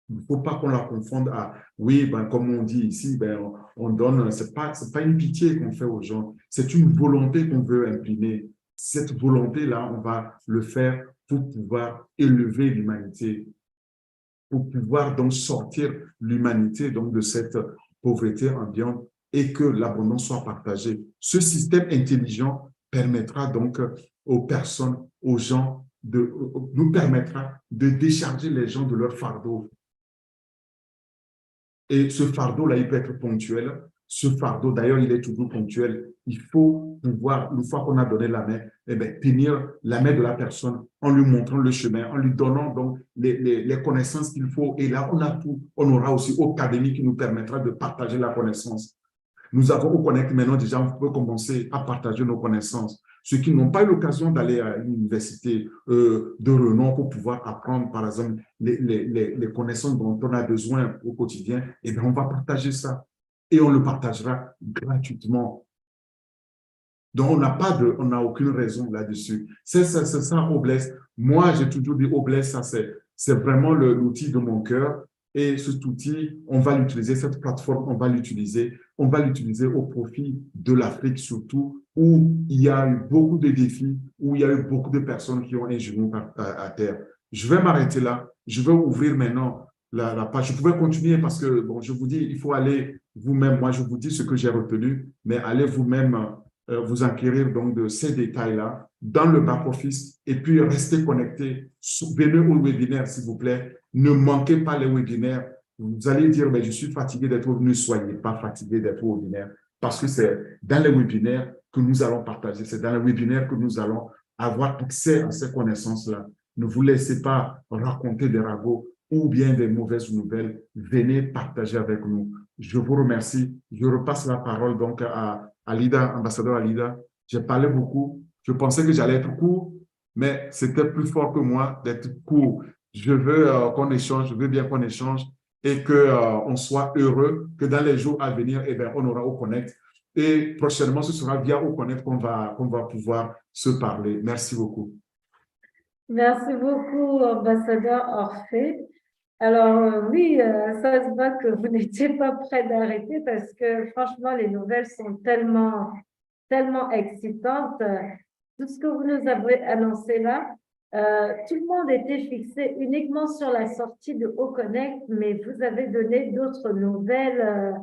A: Il ne faut pas qu'on la confonde à, oui, ben, comme on dit ici, ben, on donne, c'est pas une pitié qu'on fait aux gens, c'est une volonté qu'on veut imprimer. Cette volonté-là, on va le faire pour pouvoir élever l'humanité, pour pouvoir donc sortir l'humanité donc de cette pauvreté ambiante et que l'abondance soit partagée. Ce système intelligent permettra donc aux personnes, aux gens, nous permettra de décharger les gens de leur fardeau. Et ce fardeau-là, il peut être ponctuel. Ce fardeau, d'ailleurs, il est toujours ponctuel. Il faut pouvoir, une fois qu'on a donné la main, eh bien, tenir la main de la personne en lui montrant le chemin, en lui donnant donc les connaissances qu'il faut. Et là, on a tout. On aura aussi Académie qui nous permettra de partager la connaissance. Nous avons au Connect maintenant déjà, on peut commencer à partager nos connaissances. Ceux qui n'ont pas eu l'occasion d'aller à une université de renom pour pouvoir apprendre, par exemple, les connaissances dont on a besoin au quotidien, eh bien, on va partager ça. Et on le partagera gratuitement. Donc, on n'a aucune raison là-dessus. C'est ça, Obless. Moi, j'ai toujours dit Obless, ça, c'est vraiment l'outil de mon cœur. Et cet outil, on va l'utiliser, cette plateforme, on va l'utiliser au profit de l'Afrique surtout, où il y a eu beaucoup de défis, où il y a eu beaucoup de personnes qui ont un genou à terre. Je vais m'arrêter là. Je vais ouvrir maintenant la page. Je pouvais continuer parce que, bon, je vous dis, il faut aller vous-même. Moi, je vous dis ce que j'ai retenu, mais allez vous-même vous enquérir donc de ces détails-là dans le back-office et puis restez connectés. Venez au webinaire, s'il vous plaît. Ne manquez pas les webinaires. Vous allez dire, mais je suis fatigué d'être au. Ne soyez pas fatigué d'être au webinaire parce que c'est dans les webinaires que nous allons partager. C'est dans les webinaires que nous allons avoir accès à ces connaissances-là. Ne vous laissez pas raconter des ragots ou bien des mauvaises nouvelles. Venez partager avec nous. Je vous remercie. Je repasse la parole donc à Alida, ambassadeur Alida. J'ai parlé beaucoup. Je pensais que j'allais être court, mais c'était plus fort que moi d'être court. Je veux qu'on échange, je veux bien qu'on échange et qu'on soit heureux, que dans les jours à venir, eh bien, on aura au Connect. Et prochainement, ce sera via au Connect qu'on va pouvoir se parler. Merci beaucoup.
B: Merci beaucoup, ambassadeur Orphée. Alors, oui, ça se voit que vous n'étiez pas prêt d'arrêter parce que franchement, les nouvelles sont tellement excitantes. Tout ce que vous nous avez annoncé là, tout le monde était fixé uniquement sur la sortie de Oconnect, mais vous avez donné d'autres nouvelles,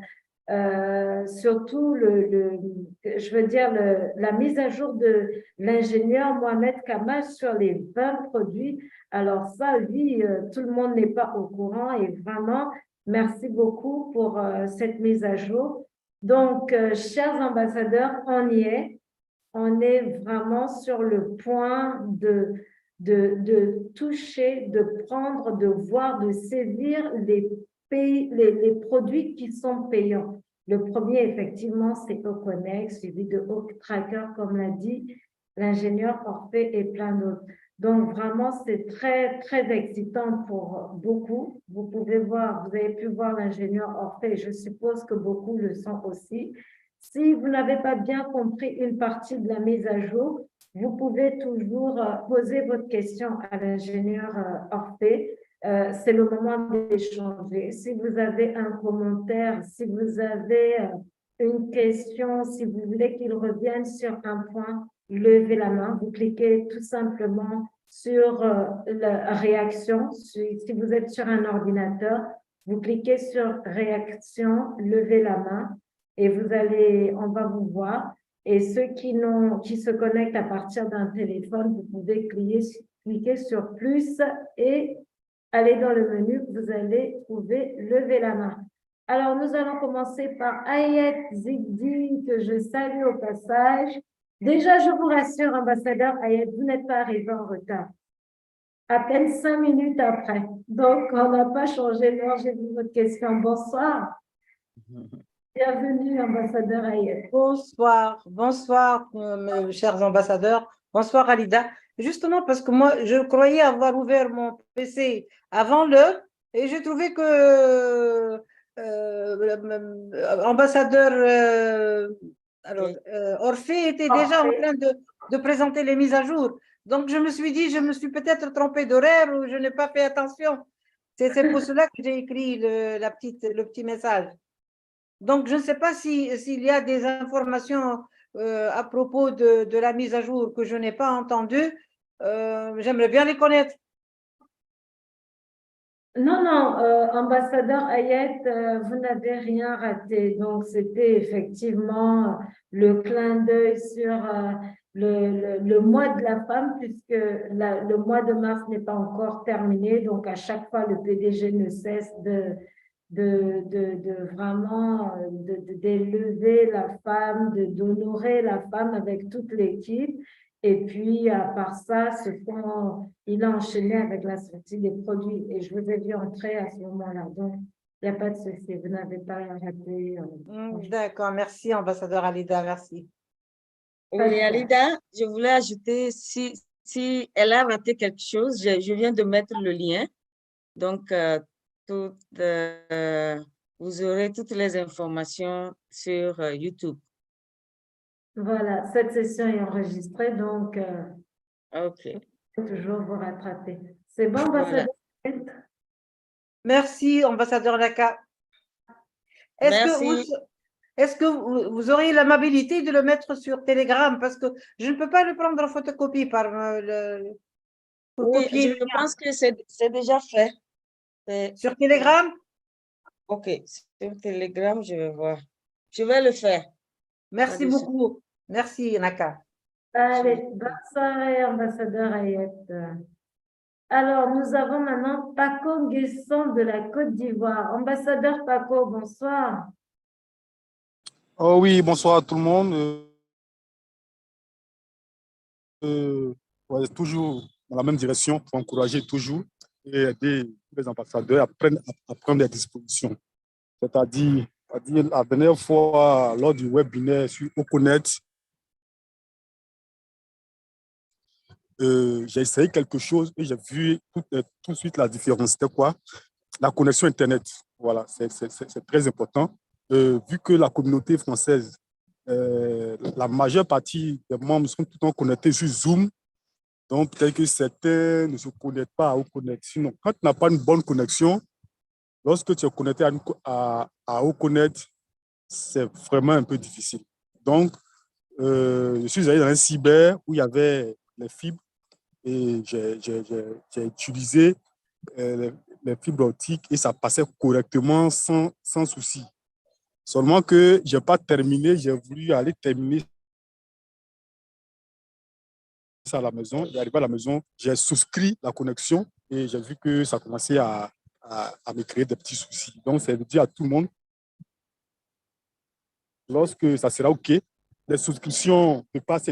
B: surtout je veux dire, la mise à jour de l'ingénieur Mohamed Kamal sur les 20 produits. Alors ça, oui, tout le monde n'est pas au courant et vraiment, merci beaucoup pour cette mise à jour. Donc, chers ambassadeurs, on y est. On est vraiment sur le point de toucher, de prendre, de voir, de saisir les produits qui sont payants. Le premier, effectivement, c'est Oconnect, suivi de Tracker, comme l'a dit l'ingénieur Orphée et plein d'autres. Donc, vraiment, c'est très, très excitant pour beaucoup. Vous pouvez voir, vous avez pu voir l'ingénieur Orphée, je suppose que beaucoup le sont aussi. Si vous n'avez pas bien compris une partie de la mise à jour, vous pouvez toujours poser votre question à l'ingénieur Orphée. C'est le moment d'échanger. Si vous avez un commentaire, si vous avez une question, si vous voulez qu'il revienne sur un point, levez la main. Vous cliquez tout simplement sur la réaction. Si vous êtes sur un ordinateur, vous cliquez sur réaction, levez la main et on va vous voir. Et ceux qui se connectent à partir d'un téléphone, vous pouvez cliquer sur plus et aller dans le menu, vous allez trouver lever la main. Alors, nous allons commencer par Ayet Zigdi, que je salue au passage. Déjà, je vous rassure, ambassadeur Ayet, vous n'êtes pas arrivé en retard. À peine 5 minutes après. Donc, on n'a pas changé l'heure. J'ai vu votre question. Bonsoir. Bienvenue, ambassadeur Ayet.
C: Bonsoir, mes chers ambassadeurs. Bonsoir, Alida. Justement, parce que moi, je croyais avoir ouvert mon PC avant l'heure et j'ai trouvé que ambassadeur Alors, Orphée était déjà en train de présenter les mises à jour. Donc, je me suis dit, je me suis peut-être trompée d'horaire ou je n'ai pas fait attention. C'est pour cela que j'ai écrit le petit message. Donc, je ne sais pas s'il y a des informations à propos de la mise à jour que je n'ai pas entendues. J'aimerais bien les connaître.
B: Non, non, ambassadeur Hayet, vous n'avez rien raté. Donc, c'était effectivement le clin d'œil sur le mois de la femme, puisque le mois de mars n'est pas encore terminé. Donc, à chaque fois, le PDG ne cesse de vraiment d'élever la femme, d'honorer la femme avec toute l'équipe. Et puis, à part ça, il a enchaîné avec la sortie des produits. Et je vous ai vu entrer à ce moment-là. Donc, il n'y a pas de souci. Vous n'avez pas raté.
C: D'accord, merci, ambassadeur Alida, merci.
D: Oui, Alida, je voulais ajouter, si elle a raté quelque chose, je viens de mettre le lien. Donc, vous aurez toutes les informations sur YouTube.
B: Voilà, cette session est enregistrée, donc
D: OK.
B: vous pouvez toujours vous rattraper. C'est bon,
D: Voilà.
B: ambassadeur?
C: Merci, ambassadeur Naka. Est-ce que vous auriez l'amabilité de le mettre sur Telegram parce que je ne peux pas le prendre en photocopie par
D: Oui,
C: copier
D: je pense que c'est déjà fait.
C: sur Telegram.
D: OK, sur Telegram, je vais voir. Je vais le faire.
C: Merci beaucoup. Merci, Naka.
B: Allez, bonne soirée, ambassadeur Hayet. Alors, nous avons maintenant Paco Guesson de la Côte d'Ivoire. Ambassadeur Paco, bonsoir.
E: Oh oui, bonsoir à tout le monde. Ouais, toujours dans la même direction pour encourager toujours et aider les ambassadeurs à prendre des dispositions. C'est-à-dire, la dernière fois, lors du webinaire sur Oconet, j'ai essayé quelque chose et j'ai vu tout de suite la différence. C'était quoi? La connexion Internet. Voilà, c'est très important. Vu que la communauté française, la majeure partie des membres sont tout le temps connectés sur Zoom, donc peut-être que certains ne se connectent pas aux connexions. Quand tu n'as pas une bonne connexion, lorsque tu es connecté à Oconet, c'est vraiment un peu difficile. Donc, je suis allé dans un cyber où il y avait les fibres et j'ai utilisé les fibres optiques et ça passait correctement sans souci. Seulement que je n'ai pas terminé, j'ai voulu aller terminer ça à la maison. Et arrivé à la maison, j'ai souscrit la connexion et j'ai vu que ça commençait à me créer des petits soucis. Donc, c'est de dire à tout le monde, lorsque ça sera OK, les souscriptions ne passent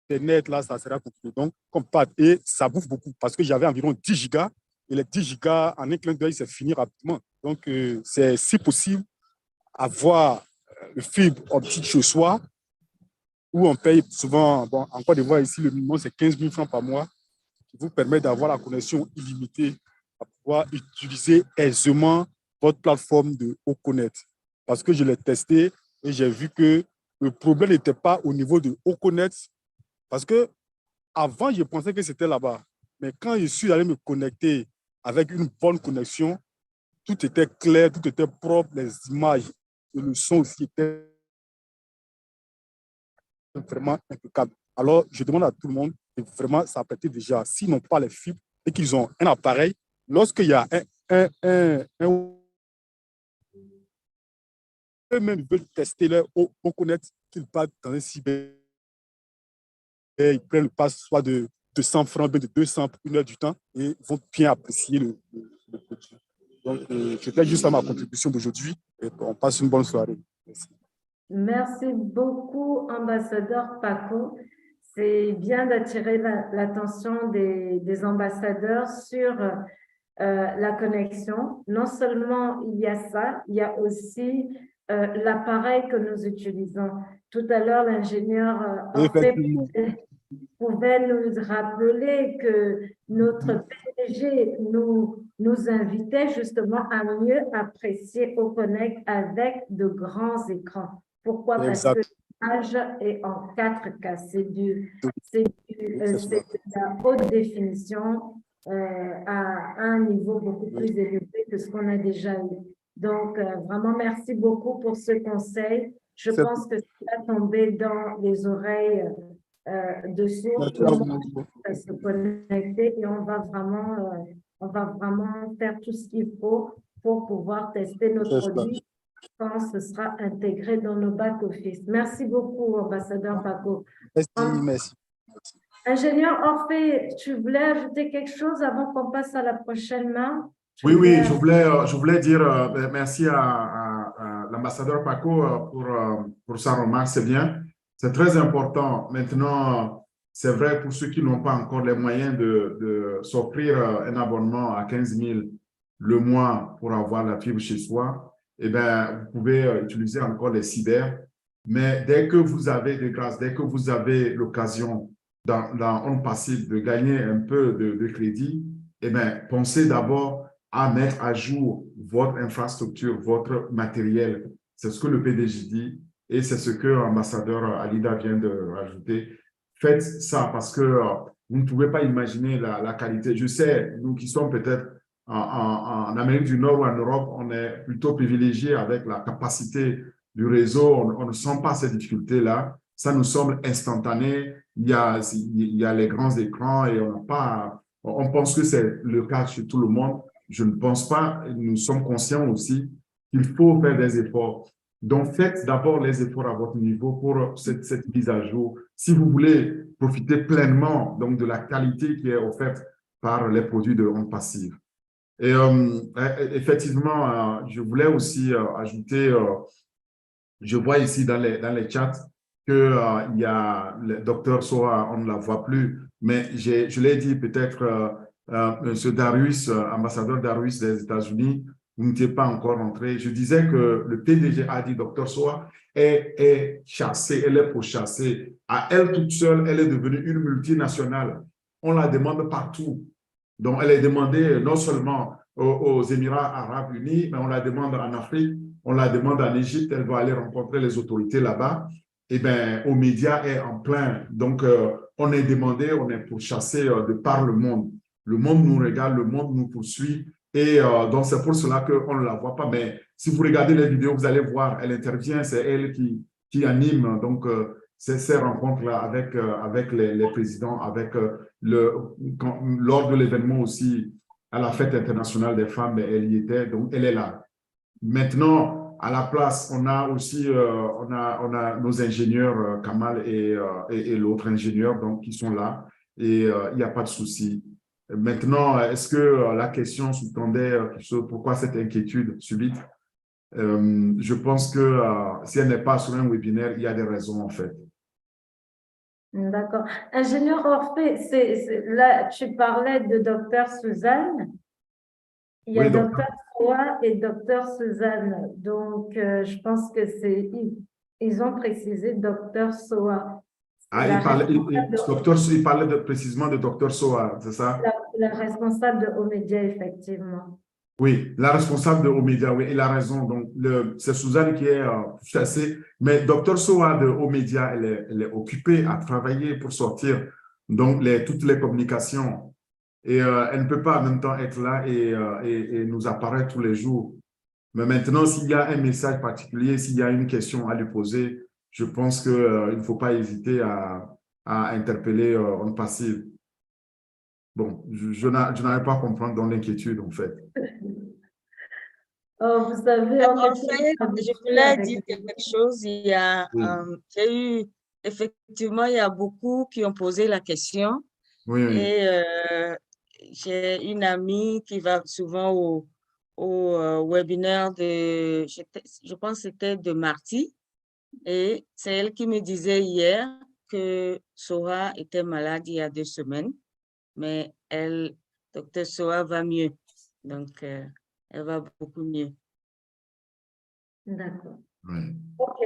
E: Internet, là, ça sera compliqué. Donc, comme pas, et ça bouffe beaucoup parce que j'avais environ 10 gigas et les 10 gigas, en un clin d'œil, c'est fini rapidement. Donc, c'est si possible avoir le fibre optique chez soi où on paye souvent, bon, en Côte d'Ivoire, ici, le minimum, c'est 15 000 francs par mois qui vous permet d'avoir la connexion illimitée à pouvoir utiliser aisément votre plateforme de Oconet. Parce que je l'ai testé et j'ai vu que le problème n'était pas au niveau de Oconet. Parce que avant, je pensais que c'était là-bas. Mais quand je suis allé me connecter avec une bonne connexion, tout était clair, tout était propre, les images et le son aussi étaient vraiment impeccable. Alors, je demande à tout le monde de vraiment s'apprêter déjà, s'ils n'ont pas les fibres et qu'ils ont un appareil, lorsqu'il y a eux-mêmes veulent tester leur Oconet, qu'ils partent dans un cyber et ils prennent le pass soit de 200 francs, de 200 pour 1 heure du temps et vont bien apprécier le produit. Donc, c'était juste à ma contribution d'aujourd'hui et on passe une bonne soirée. Merci.
B: Merci beaucoup, ambassadeur Paco. C'est bien d'attirer l'attention des ambassadeurs sur la connexion. Non seulement il y a ça, il y a aussi l'appareil que nous utilisons. Tout à l'heure, l'ingénieur pouvait nous rappeler que notre PDG nous invitait justement à mieux apprécier Oconnect avec de grands écrans. Pourquoi? Parce
E: Exact.
B: que l'image est en 4K. C'est de la haute définition à un niveau beaucoup plus élevé que ce qu'on a déjà eu. Donc, vraiment, merci beaucoup pour ce conseil. Je pense que ça va tomber dans les oreilles de sourds. Tout le monde va se connecter et on va vraiment faire tout ce qu'il faut pour pouvoir tester nos produits quand ce sera intégré dans nos back-office. Merci beaucoup, ambassadeur Paco.
E: Merci.
B: Ingénieur Orphée, tu voulais ajouter quelque chose avant qu'on passe à la prochaine main?
A: Oui, je voulais dire merci à l'ambassadeur Paco pour sa remarque, c'est bien. C'est très important. Maintenant, c'est vrai pour ceux qui n'ont pas encore les moyens de s'offrir un abonnement à 15 000 le mois pour avoir la fibre chez soi, eh bien, vous pouvez utiliser encore les cyber. Mais dès que vous avez de grâce, dès que vous avez l'occasion dans On Passive de gagner un peu de crédit, eh bien, pensez d'abord à mettre à jour votre infrastructure, votre matériel. C'est ce que le PDG dit et c'est ce que l'ambassadeur Alida vient de rajouter. Faites ça parce que vous ne pouvez pas imaginer la qualité. Je sais, nous qui sommes peut-être en Amérique du Nord ou en Europe, on est plutôt privilégiés avec la capacité du réseau. On ne sent pas ces difficultés-là. Ça nous semble instantané. Il y a les grands écrans et on pense que c'est le cas chez tout le monde. Je ne pense pas. Nous sommes conscients aussi qu'il faut faire des efforts. Donc, faites d'abord les efforts à votre niveau pour cette mise à jour. Si vous voulez profiter pleinement donc, de la qualité qui est offerte par les produits de On Passive. Et effectivement, je voulais aussi ajouter, je vois ici dans les chats qu'il y a le docteur Soa, on ne la voit plus, mais je l'ai dit peut-être, M. Darius, ambassadeur Darius des États-Unis, vous n'étiez pas encore entré. Je disais que le PDG a dit, docteur Soa, est chassée, elle est pourchassée. À elle toute seule, elle est devenue une multinationale. On la demande partout. Donc, elle est demandée non seulement aux Émirats arabes unis, mais on la demande en Afrique, on la demande en Égypte, elle va aller rencontrer les autorités là-bas. Eh bien, aux médias est en plein. Donc, on est demandé, on est pourchassé de par le monde. Le monde nous regarde, le monde nous poursuit. Et donc, c'est pour cela qu'on ne la voit pas. Mais si vous regardez les vidéos, vous allez voir, elle intervient, c'est elle qui anime. Donc, ces rencontres-là avec les présidents, lors de l'événement aussi, à la fête internationale des femmes, elle y était, donc elle est là. Maintenant, à la place, on a aussi on a nos ingénieurs, Kamal et l'autre ingénieur donc, qui sont là, et il n'y a pas de souci. Maintenant, est-ce que la question sous-tendait pourquoi cette inquiétude subite? Je pense que si elle n'est pas sur un webinaire, il y a des raisons en fait.
B: D'accord. Ingénieur Orphée, là, tu parlais de docteur Suzanne. Il y a docteur Soa et docteur Suzanne. Donc, je pense que ils ont précisé docteur Soa.
A: Ah, il parlait précisément de docteur Soa, c'est ça?
B: La responsable de Omedia, effectivement.
A: Oui, la responsable de Omedia, oui, il a raison. Donc, c'est Suzanne qui est chassée. Mais docteur Soa de Omedia, elle est occupée à travailler pour sortir donc toutes les communications. Et elle ne peut pas en même temps être là et nous apparaître tous les jours. Mais maintenant, s'il y a un message particulier, s'il y a une question à lui poser, je pense qu'il ne faut pas hésiter à interpeller On Passive. Bon, je n'arrive pas à comprendre dans l'inquiétude, en fait.
B: Oh, vous savez,
D: En fait, je voulais dire quelque chose. Effectivement, il y a beaucoup qui ont posé la question.
A: Oui.
D: Et j'ai une amie qui va souvent au webinaire je pense que c'était de Marty. Et c'est elle qui me disait hier que Soha était malade il y a 2 semaines, mais docteur Soha va mieux. Donc, elle va beaucoup mieux.
B: D'accord.
A: Oui.
B: OK.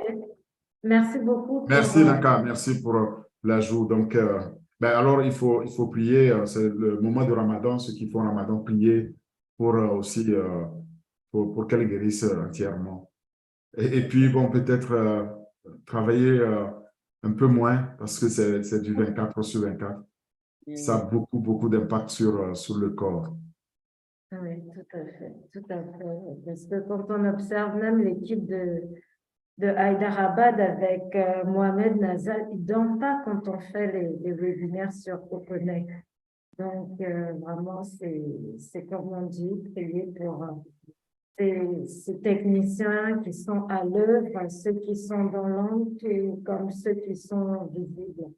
B: Merci beaucoup.
A: Merci, Naka. Merci pour l'ajout. Donc, alors, il faut prier. C'est le moment du Ramadan. Ceux qui font Ramadan, prier pour aussi pour qu'elle guérisse entièrement. Et puis, bon, peut-être travailler un peu moins parce que c'est du 24 sur 24. Ça a beaucoup, beaucoup d'impact sur le corps.
B: Oui, tout à fait, tout à fait. Parce que quand on observe même l'équipe de Hyderabad avec Mohamed Nazal, ils ne dorment pas quand on fait les webinaires sur Oconnect. Donc, vraiment, c'est comme on dit, prier pour ces techniciens qui sont à l'œuvre, ceux qui sont dans l'ombre, comme ceux qui sont visibles.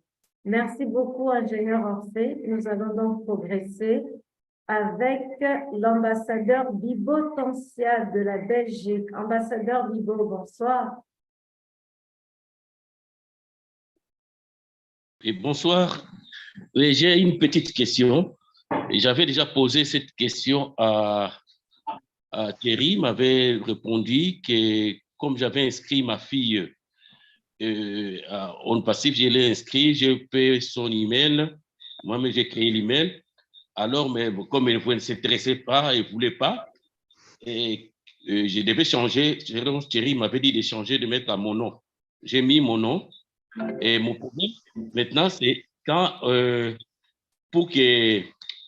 B: Merci beaucoup, ingénieur Orphée. Nous allons donc progresser avec l'ambassadeur Bibo Tancia de la Belgique. Ambassadeur Bibo, bonsoir.
F: Et bonsoir. Oui, j'ai une petite question. J'avais déjà posé cette question à Thierry, m'avait répondu que comme j'avais inscrit ma fille en passif, je l'ai inscrit, j'ai payé son email, moi-même j'ai créé l'email. Alors, mais comme elle ne s'intéressait pas, elle ne voulait pas, et je devais changer. Thierry m'avait dit de changer, de mettre à mon nom. J'ai mis mon nom. Et mon problème maintenant, c'est quand, pour que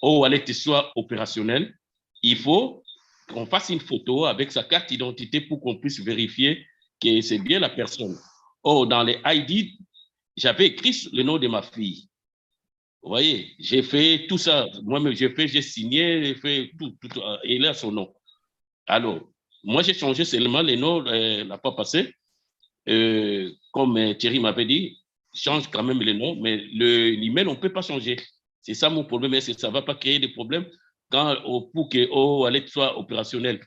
F: OWallet soit opérationnel, il faut qu'on fasse une photo avec sa carte d'identité pour qu'on puisse vérifier que c'est bien la personne. Or, dans les ID, j'avais écrit le nom de ma fille. Vous voyez, j'ai fait tout ça. Moi-même, j'ai signé, j'ai fait tout, et il a son nom. Alors, moi, j'ai changé seulement le nom, n'a pas passé. Comme Thierry m'avait dit, change quand même le nom, mais l'email, on ne peut pas changer. C'est ça mon problème. Est-ce que ça ne va pas créer des problèmes pour que OWallet soit opérationnel?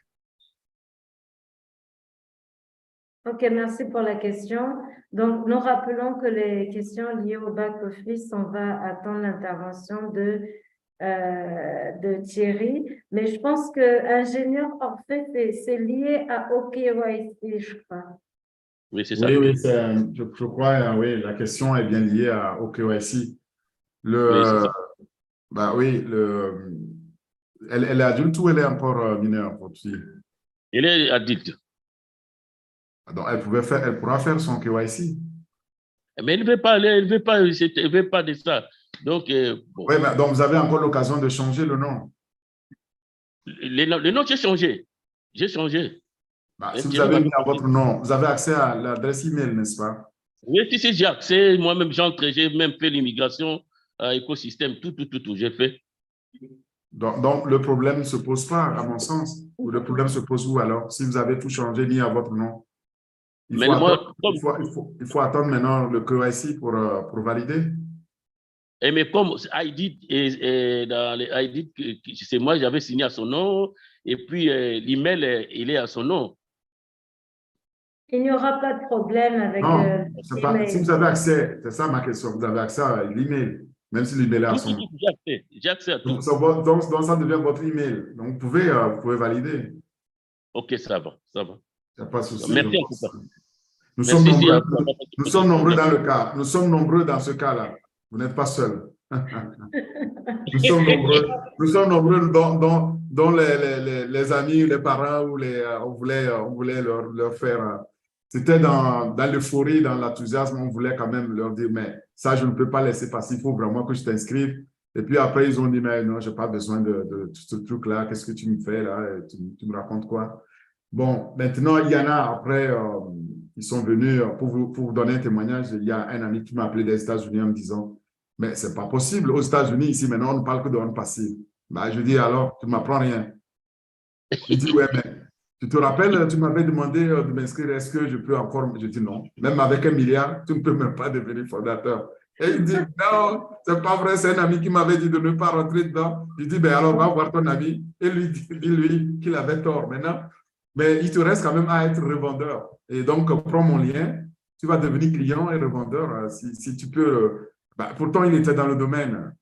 B: OK, merci pour la question. Donc, nous rappelons que les questions liées au back-office, on va attendre l'intervention de Thierry. Mais je pense que ingénieur, en fait, c'est lié à OKYC, je crois.
F: Oui, c'est ça.
A: Oui, je crois, oui, la question est bien liée au KYC.
F: Oui, c'est ça.
A: Elle est adulte ou elle est encore mineure, votre fille?
F: Elle est adulte.
A: Donc, elle pourra faire son KYC.
F: Mais elle ne veut pas aller, elle ne veut pas de ça. Donc, bon.
A: Oui, mais donc vous avez encore l'occasion de changer le nom.
F: Le nom, j'ai changé. J'ai changé.
A: Si vous avez mis à votre nom, vous avez accès à l'adresse email, n'est-ce pas?
F: Oui, si, j'ai accès. Moi-même, j'ai même fait l'immigration, écosystème, tout, j'ai fait.
A: Donc, le problème ne se pose pas, à mon sens. Ou le problème se pose où alors? Si vous avez tout changé, mis à votre nom. Il faut attendre maintenant le KYC pour valider.
F: Mais comme ID, dans les ID, c'est moi, j'avais signé à son nom, et puis l'email, il est à son nom.
B: Il n'y aura pas de problème avec
A: si vous avez accès, c'est ça ma question, vous avez accès à l'email, même si l'email est à son nom.
F: J'ai accès à tout.
A: Donc, ça devient votre email. Donc, vous pouvez valider.
F: OK, ça va.
A: Il n'y a pas de souci.
F: Merci en tout cas.
A: Nous sommes nombreux dans le cas. Nous sommes nombreux dans ce cas-là. Vous n'êtes pas seul. Nous sommes nombreux dont les amis, les parents, on voulait leur faire. C'était dans l'euphorie, dans l'enthousiasme, on voulait quand même leur dire, mais ça, je ne peux pas laisser passer, il faut vraiment que je t'inscrive. Et puis après, ils ont dit, mais non, je n'ai pas besoin de ce truc-là, qu'est-ce que tu me fais là? Tu me racontes quoi? Bon, maintenant, il y en a après, ils sont venus pour vous donner un témoignage. Il y a un ami qui m'a appelé des États-Unis en me disant, mais ce n'est pas possible. Aux États-Unis, ici, maintenant, on ne parle que de on passif. Je dis, alors, tu ne m'apprends rien. Il dit, ouais, mais tu te rappelles, tu m'avais demandé de m'inscrire, est-ce que je peux encore? Je dis non. Même avec 1 milliard, tu ne peux même pas devenir fondateur. Et il dit, non, ce n'est pas vrai, c'est un ami qui m'avait dit de ne pas rentrer dedans. Je dis, ben alors, va voir ton ami. Et lui dit qu'il avait tort maintenant. Mais il te reste quand même à être revendeur. Et donc, prends mon lien, tu vas devenir client et revendeur si tu peux. Pourtant, il était dans le domaine.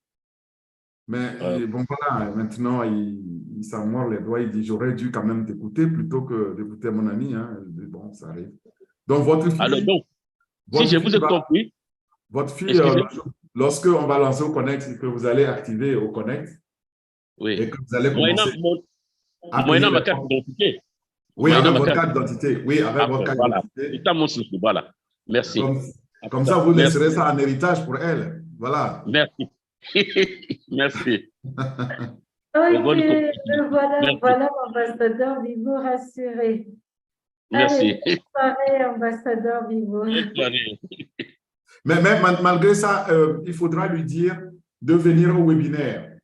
A: Mais bon, voilà, maintenant, il s'en mord les doigts. Il dit, j'aurais dû quand même t'écouter plutôt que d'écouter mon ami. Hein. Je dis, bon, ça arrive. Donc, votre fille…
F: Alors, donc, si je vous ai compris…
A: Votre fille, lorsqu'on va lancer au Connect et que vous allez activer au Connect,
F: oui.
A: Et que vous allez commencer…
F: Moyennant ma carte d'identité.
A: Oui, avec votre carte d'identité. Oui, avec votre carte d'identité.
F: C'est ça mon souci, voilà. Merci.
A: Comme ça, vous
F: Merci.
A: laisserez ça en héritage pour elle. Voilà.
F: Merci. Merci.
B: Ok,
F: Bonne continuation.
B: voilà,
F: Merci.
B: voilà, ambassadeur Vivo rassuré.
F: Merci.
B: Allez, bonne soirée, ambassadeur Vivo.
F: Bonne soirée.
A: Mais malgré ça, il faudra lui dire de venir au webinaire.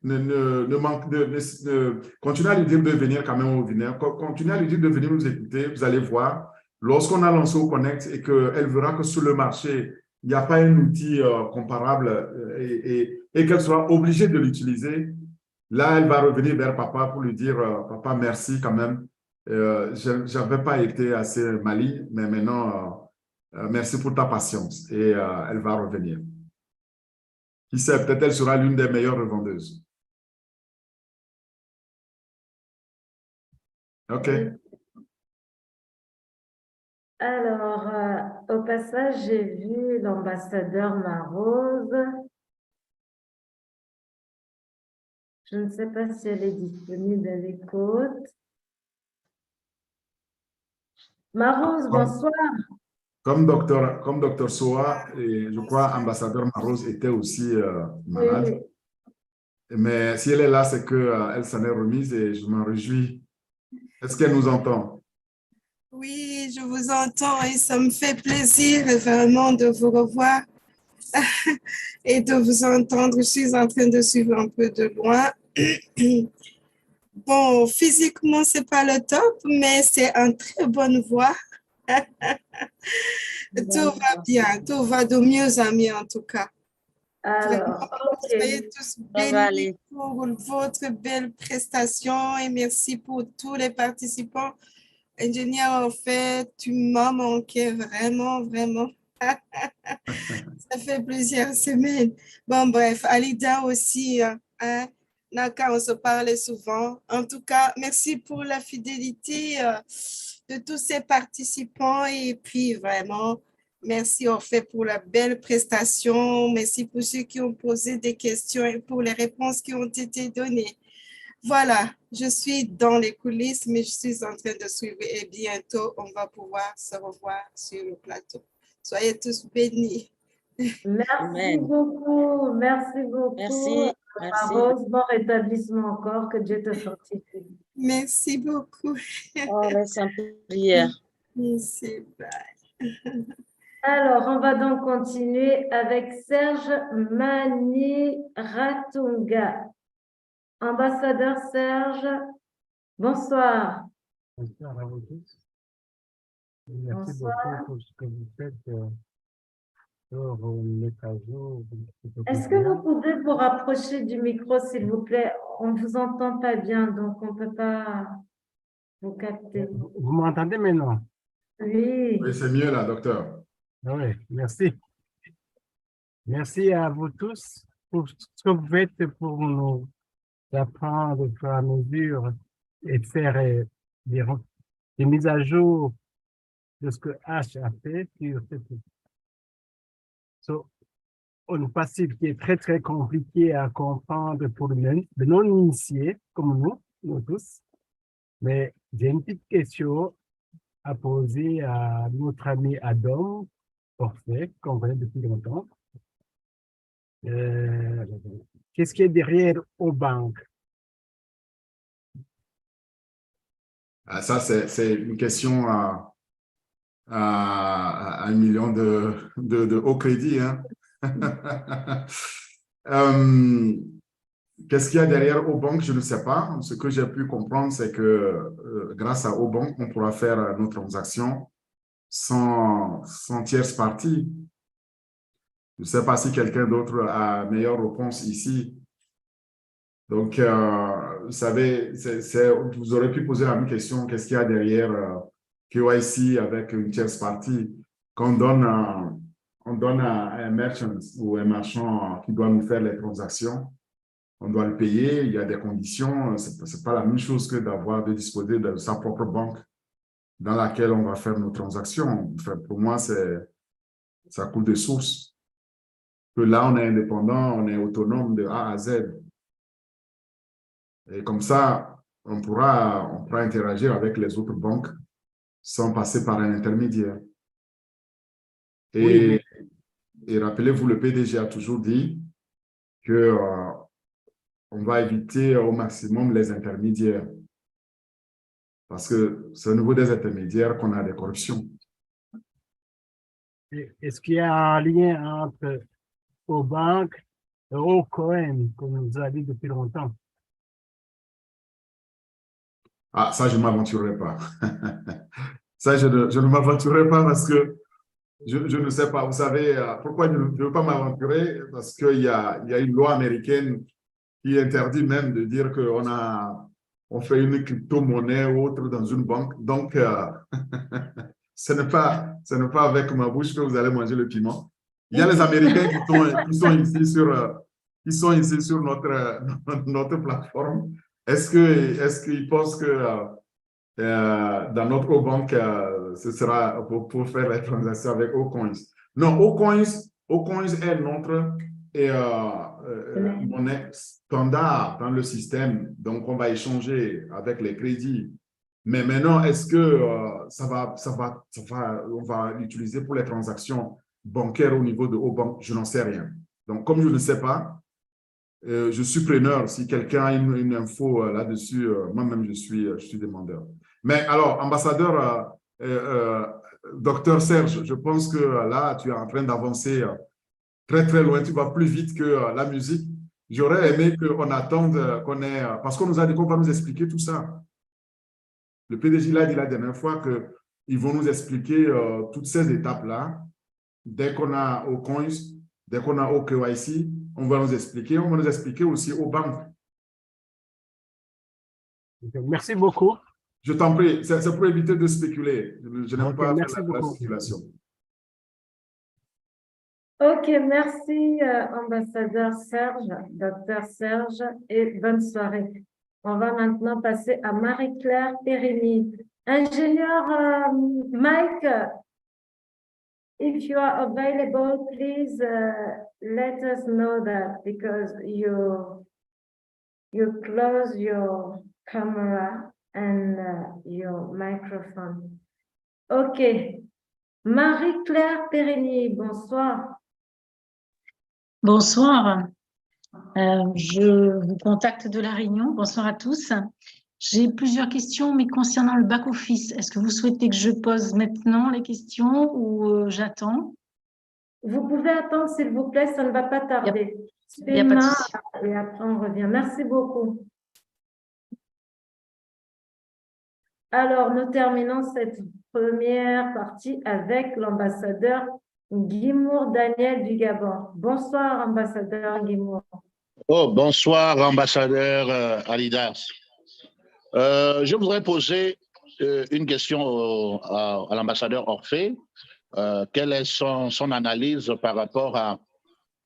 A: Continuez à lui dire de venir quand même au webinaire. Continuez à lui dire de venir nous écouter. Vous allez voir, lorsqu'on a lancé au Connect et qu'elle verra que sur le marché, il n'y a pas un outil comparable et qu'elle soit obligée de l'utiliser, là, elle va revenir vers papa pour lui dire, papa, merci quand même. Je n'avais pas été assez maligne, mais maintenant, merci pour ta patience. Et elle va revenir. Qui sait, peut-être elle sera l'une des meilleures revendeuses. OK.
B: Alors, au passage, j'ai vu l'ambassadeur Marose. Je ne sais pas si elle est disponible à l'écoute. Marose, bonsoir.
A: Comme docteur Soa, et je crois ambassadeur Marose était aussi malade.
B: Oui.
A: Mais si elle est là, c'est qu'elle s'en est remise et je m'en réjouis. Est-ce qu'elle nous entend?
G: Oui, je vous entends et ça me fait plaisir vraiment de vous revoir et de vous entendre. Je suis en train de suivre un peu de loin. Bon, physiquement, c'est pas le top, mais c'est une très bonne voix. Tout va bien, tout va de mieux en mieux en tout cas.
B: Alors, ok.
G: Soyez tous bénis pour votre belle prestation et merci pour tous les participants. Ingénieur, en fait, tu m'as manqué vraiment, vraiment. Ça fait plusieurs semaines. Bon, bref, Alida aussi, hein, Naka, on se parlait souvent. En tout cas, merci pour la fidélité de tous ces participants et puis vraiment, merci en fait pour la belle prestation. Merci pour ceux qui ont posé des questions et pour les réponses qui ont été données. Voilà, je suis dans les coulisses, mais je suis en train de suivre et bientôt, on va pouvoir se revoir sur le plateau. Soyez tous bénis.
B: Merci beaucoup. Merci beaucoup.
D: Merci.
B: Marose, bon rétablissement encore. Que Dieu te fortifie.
G: Merci beaucoup.
D: On reste en prière.
G: Merci. Bye.
B: Alors, on va donc continuer avec Serge Maniratunga. Ambassadeur Serge, bonsoir.
H: Bonsoir à vous tous. Merci
B: Bonsoir.
H: beaucoup pour ce que vous faites pour mettre à jour.
B: Est-ce que vous pouvez vous rapprocher du micro, s'il vous plaît? On ne vous entend pas bien, donc on ne peut pas vous capter.
H: Vous m'entendez maintenant?
B: Oui.
A: Oui, c'est mieux là, docteur.
H: Oui, merci. Merci à vous tous pour ce que vous faites pour nous apprendre au fur et à mesure et faire des mises à jour de ce que H a fait sur un passif qui est très, très compliqué à comprendre pour le non-initié, comme nous tous. Mais j'ai une petite question à poser à notre ami Adam Orphée, qu'on connaît depuis longtemps. Qu'est-ce qui est derrière aux banques?
A: Ça, c'est une question à 1 million de haut crédit. Hein? Qu'est-ce qu'il y a derrière aux banques? Je ne sais pas. Ce que j'ai pu comprendre, c'est que grâce aux banques, on pourra faire nos transactions sans tierce partie. Je ne sais pas si quelqu'un d'autre a meilleure réponse ici. Donc, vous savez, vous aurez pu poser la même question. Qu'est-ce qu'il y a derrière KYC avec une tierce partie? Quand on donne à un merchant ou un marchand qui doit nous faire les transactions, on doit le payer, il y a des conditions. Ce n'est pas la même chose que de disposer de sa propre banque dans laquelle on va faire nos transactions. Enfin, pour moi, ça coule de source. Que là, on est indépendant, on est autonome de A à Z. Et comme ça, on pourra interagir avec les autres banques sans passer par un intermédiaire. Et, et rappelez-vous, le PDG a toujours dit que on va éviter au maximum les intermédiaires. Parce que c'est au niveau des intermédiaires qu'on a des corruptions.
H: Est-ce qu'il y a un lien entre aux banques et au Cohen, comme on nous a dit depuis longtemps?
A: Ah, ça, je ne m'aventurerai pas. Ça, je ne m'aventurerai pas parce que je ne sais pas. Vous savez, pourquoi je ne veux pas m'aventurer? Parce qu'il y a une loi américaine qui interdit même de dire on fait une crypto-monnaie ou autre dans une banque. Donc, ce n'est pas avec ma bouche que vous allez manger le piment. Il y a les Américains qui sont ici sur notre plateforme. Est-ce qu'ils pensent que dans notre banque, ce sera pour faire les transactions avec Ocoins? Non, Ocoins est notre monnaie standard dans le système. Donc, on va échanger avec les crédits. Mais maintenant, est-ce que on va l'utiliser pour les transactions bancaires au niveau de Obank? Je n'en sais rien. Donc, comme je ne sais pas, je suis preneur. Si quelqu'un a une info là-dessus, moi-même, je suis demandeur. Mais alors, ambassadeur, docteur Serge, je pense que là, tu es en train d'avancer très, très loin. Tu vas plus vite que la musique. J'aurais aimé qu'on attende qu'on ait... parce qu'on nous a dit qu'on va nous expliquer tout ça. Le PDG l'a dit la dernière fois qu'ils vont nous expliquer toutes ces étapes-là. Dès qu'on a au coins, dès qu'on a au KYC, on va nous expliquer. On va nous expliquer aussi aux banques.
H: Merci beaucoup.
A: Je t'en prie, c'est pour éviter de spéculer. Je n'aime pas faire la spéculation.
B: Ok, merci ambassadeur Serge, docteur Serge, et bonne soirée. On va maintenant passer à Marie-Claire Périni. Ingénieur Mike, if you are available, please let us know that because you close your camera and your microphone. Ok. Marie-Claire Périni, bonsoir.
I: Bonsoir. Je vous contacte de La Réunion. Bonsoir à tous. J'ai plusieurs questions, mais concernant le back-office, est-ce que vous souhaitez que je pose maintenant les questions ou j'attends?
B: Vous pouvez attendre, s'il vous plaît, ça ne va pas tarder.
I: Il n'y a pas de souci.
B: Et après, on revient. Merci beaucoup. Alors, nous terminons cette première partie avec l'ambassadeur Guimour Daniel du Gabon. Bonsoir, ambassadeur Guimour.
J: Oh, bonsoir, ambassadeur Alidas. Je voudrais poser une question à l'ambassadeur Orphée. Quelle est son analyse par rapport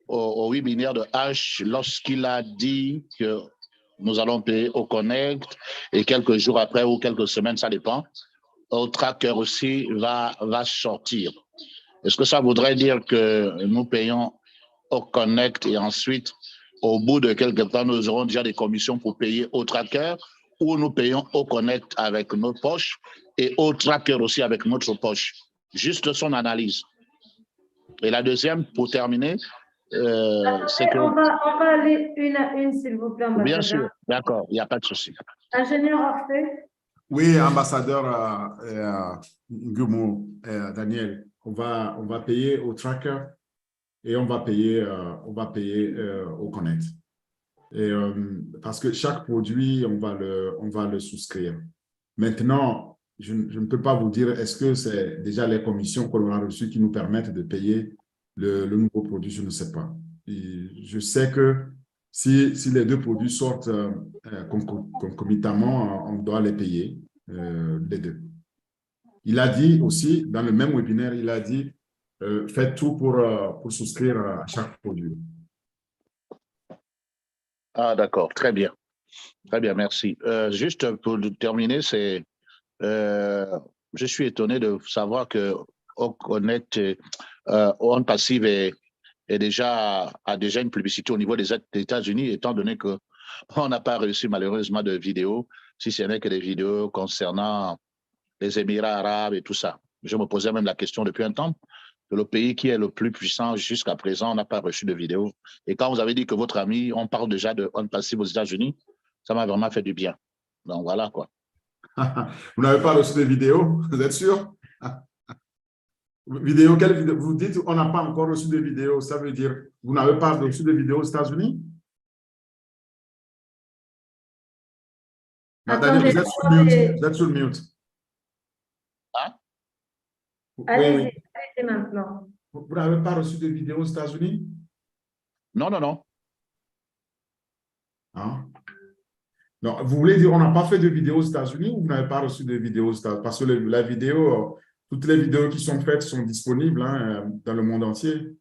J: au webinaire de H lorsqu'il a dit que nous allons payer au Connect et quelques jours après ou quelques semaines, ça dépend, au tracker aussi va sortir. Est-ce que ça voudrait dire que nous payons au Connect et ensuite, au bout de quelques temps, nous aurons déjà des commissions pour payer au tracker ou nous payons au Connect avec nos poches et au tracker aussi avec notre poche? Juste son analyse. Et la deuxième, pour terminer, c'est que...
B: On va aller une à une, s'il vous plaît, ambassadeur.
J: Bien sûr, d'accord, il n'y a pas de souci.
B: Ingénieur Orphée.
A: Oui, ambassadeur Guimour, Daniel, on va payer au tracker et on va payer au Connect. Et, parce que chaque produit, on va le souscrire. Maintenant, je ne peux pas vous dire est-ce que c'est déjà les commissions qu'on a reçues qui nous permettent de payer le nouveau produit, je ne sais pas. Et je sais que si les deux produits sortent concomitamment, on doit les payer, les deux. Il a dit aussi, dans le même webinaire, il a dit faites tout pour souscrire à chaque produit.
J: Ah, d'accord, très bien. Très bien, merci. Juste pour terminer, je suis étonné de savoir que Connect, On Passive a déjà une publicité au niveau des États-Unis, étant donné qu'on n'a pas reçu malheureusement de vidéos, si ce n'est que des vidéos concernant les Émirats arabes et tout ça. Je me posais même la question depuis un temps. le pays qui est le plus puissant jusqu'à présent n'a pas reçu de vidéo. Et quand vous avez dit que votre ami, on parle déjà de OnPassive aux États-Unis, ça m'a vraiment fait du bien. Donc voilà quoi.
A: Vous n'avez pas reçu de vidéo, vous êtes sûr? Vidéo, quelle vidéo? Vous dites on n'a pas encore reçu de vidéo, ça veut dire vous n'avez pas reçu de vidéo aux États-Unis?
B: Attendez,
A: Vous êtes sur mute. Vous êtes sur mute.
J: Hein?
B: Allez-y,
A: Oui.
B: allez-y maintenant.
A: Vous n'avez pas reçu de vidéo aux États-Unis?
J: Non, non, non.
A: Hein? Non, vous voulez dire on n'a pas fait de vidéo aux États-Unis ou vous n'avez pas reçu de vidéo aux États-Unis? Parce que la vidéo, toutes les vidéos qui sont faites sont disponibles dans le monde entier.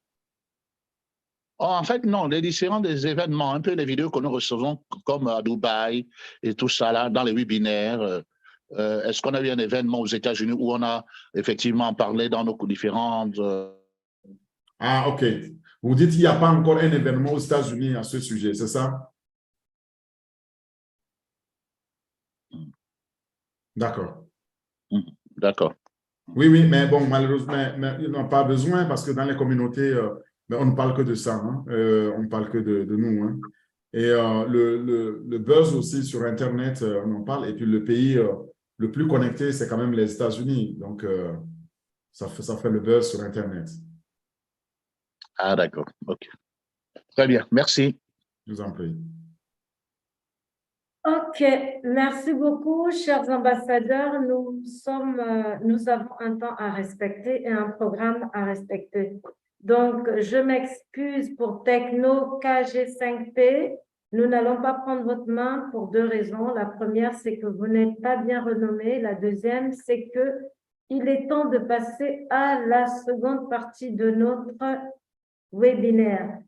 J: Oh, en fait, non, les différents des événements, un peu les vidéos que nous recevons comme à Dubaï et tout ça là, dans les webinaires. Est-ce qu'on a eu un événement aux États-Unis où on a effectivement parlé dans nos différentes...
A: Ah, OK. Vous dites qu'il n'y a pas encore un événement aux États-Unis à ce sujet, c'est ça? D'accord.
J: D'accord.
A: Oui, oui, mais bon, malheureusement, mais ils n'ont pas besoin parce que dans les communautés, on ne parle que de ça, hein. On ne parle que de nous, hein. Et le buzz aussi sur Internet, on en parle. Et puis le pays le plus connecté, c'est quand même les États-Unis. Donc, ça fait le buzz sur Internet.
J: Ah, d'accord. OK. Très bien. Merci.
A: Je vous en prie.
B: OK, merci beaucoup, chers ambassadeurs. Nous avons un temps à respecter et un programme à respecter. Donc, je m'excuse pour Techno KG5P. Nous n'allons pas prendre votre main pour deux raisons. La première, c'est que vous n'êtes pas bien renommé. La deuxième, c'est que il est temps de passer à la seconde partie de notre webinaire.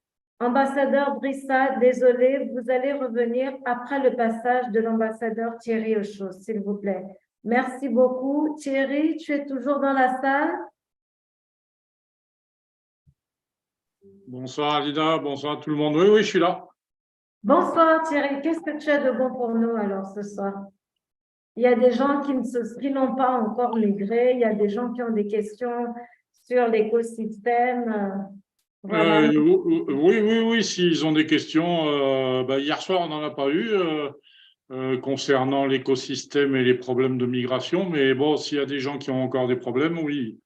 B: Ambassadeur Brissa, désolé, vous allez revenir après le passage de l'ambassadeur Thierry Ochaud, s'il vous plaît. Merci beaucoup. Thierry, tu es toujours dans la salle?
K: Bonsoir Alida, bonsoir tout le monde. Oui, oui, je suis là.
B: Bonsoir Thierry, qu'est-ce que tu as de bon pour nous alors ce soir? Il y a des gens qui n'ont pas encore migré, il y a des gens qui ont des questions sur l'écosystème. Voilà.
K: Oui, s'ils ont des questions, hier soir, on n'en a pas eu concernant l'écosystème et les problèmes de migration, mais bon, s'il y a des gens qui ont encore des problèmes, oui.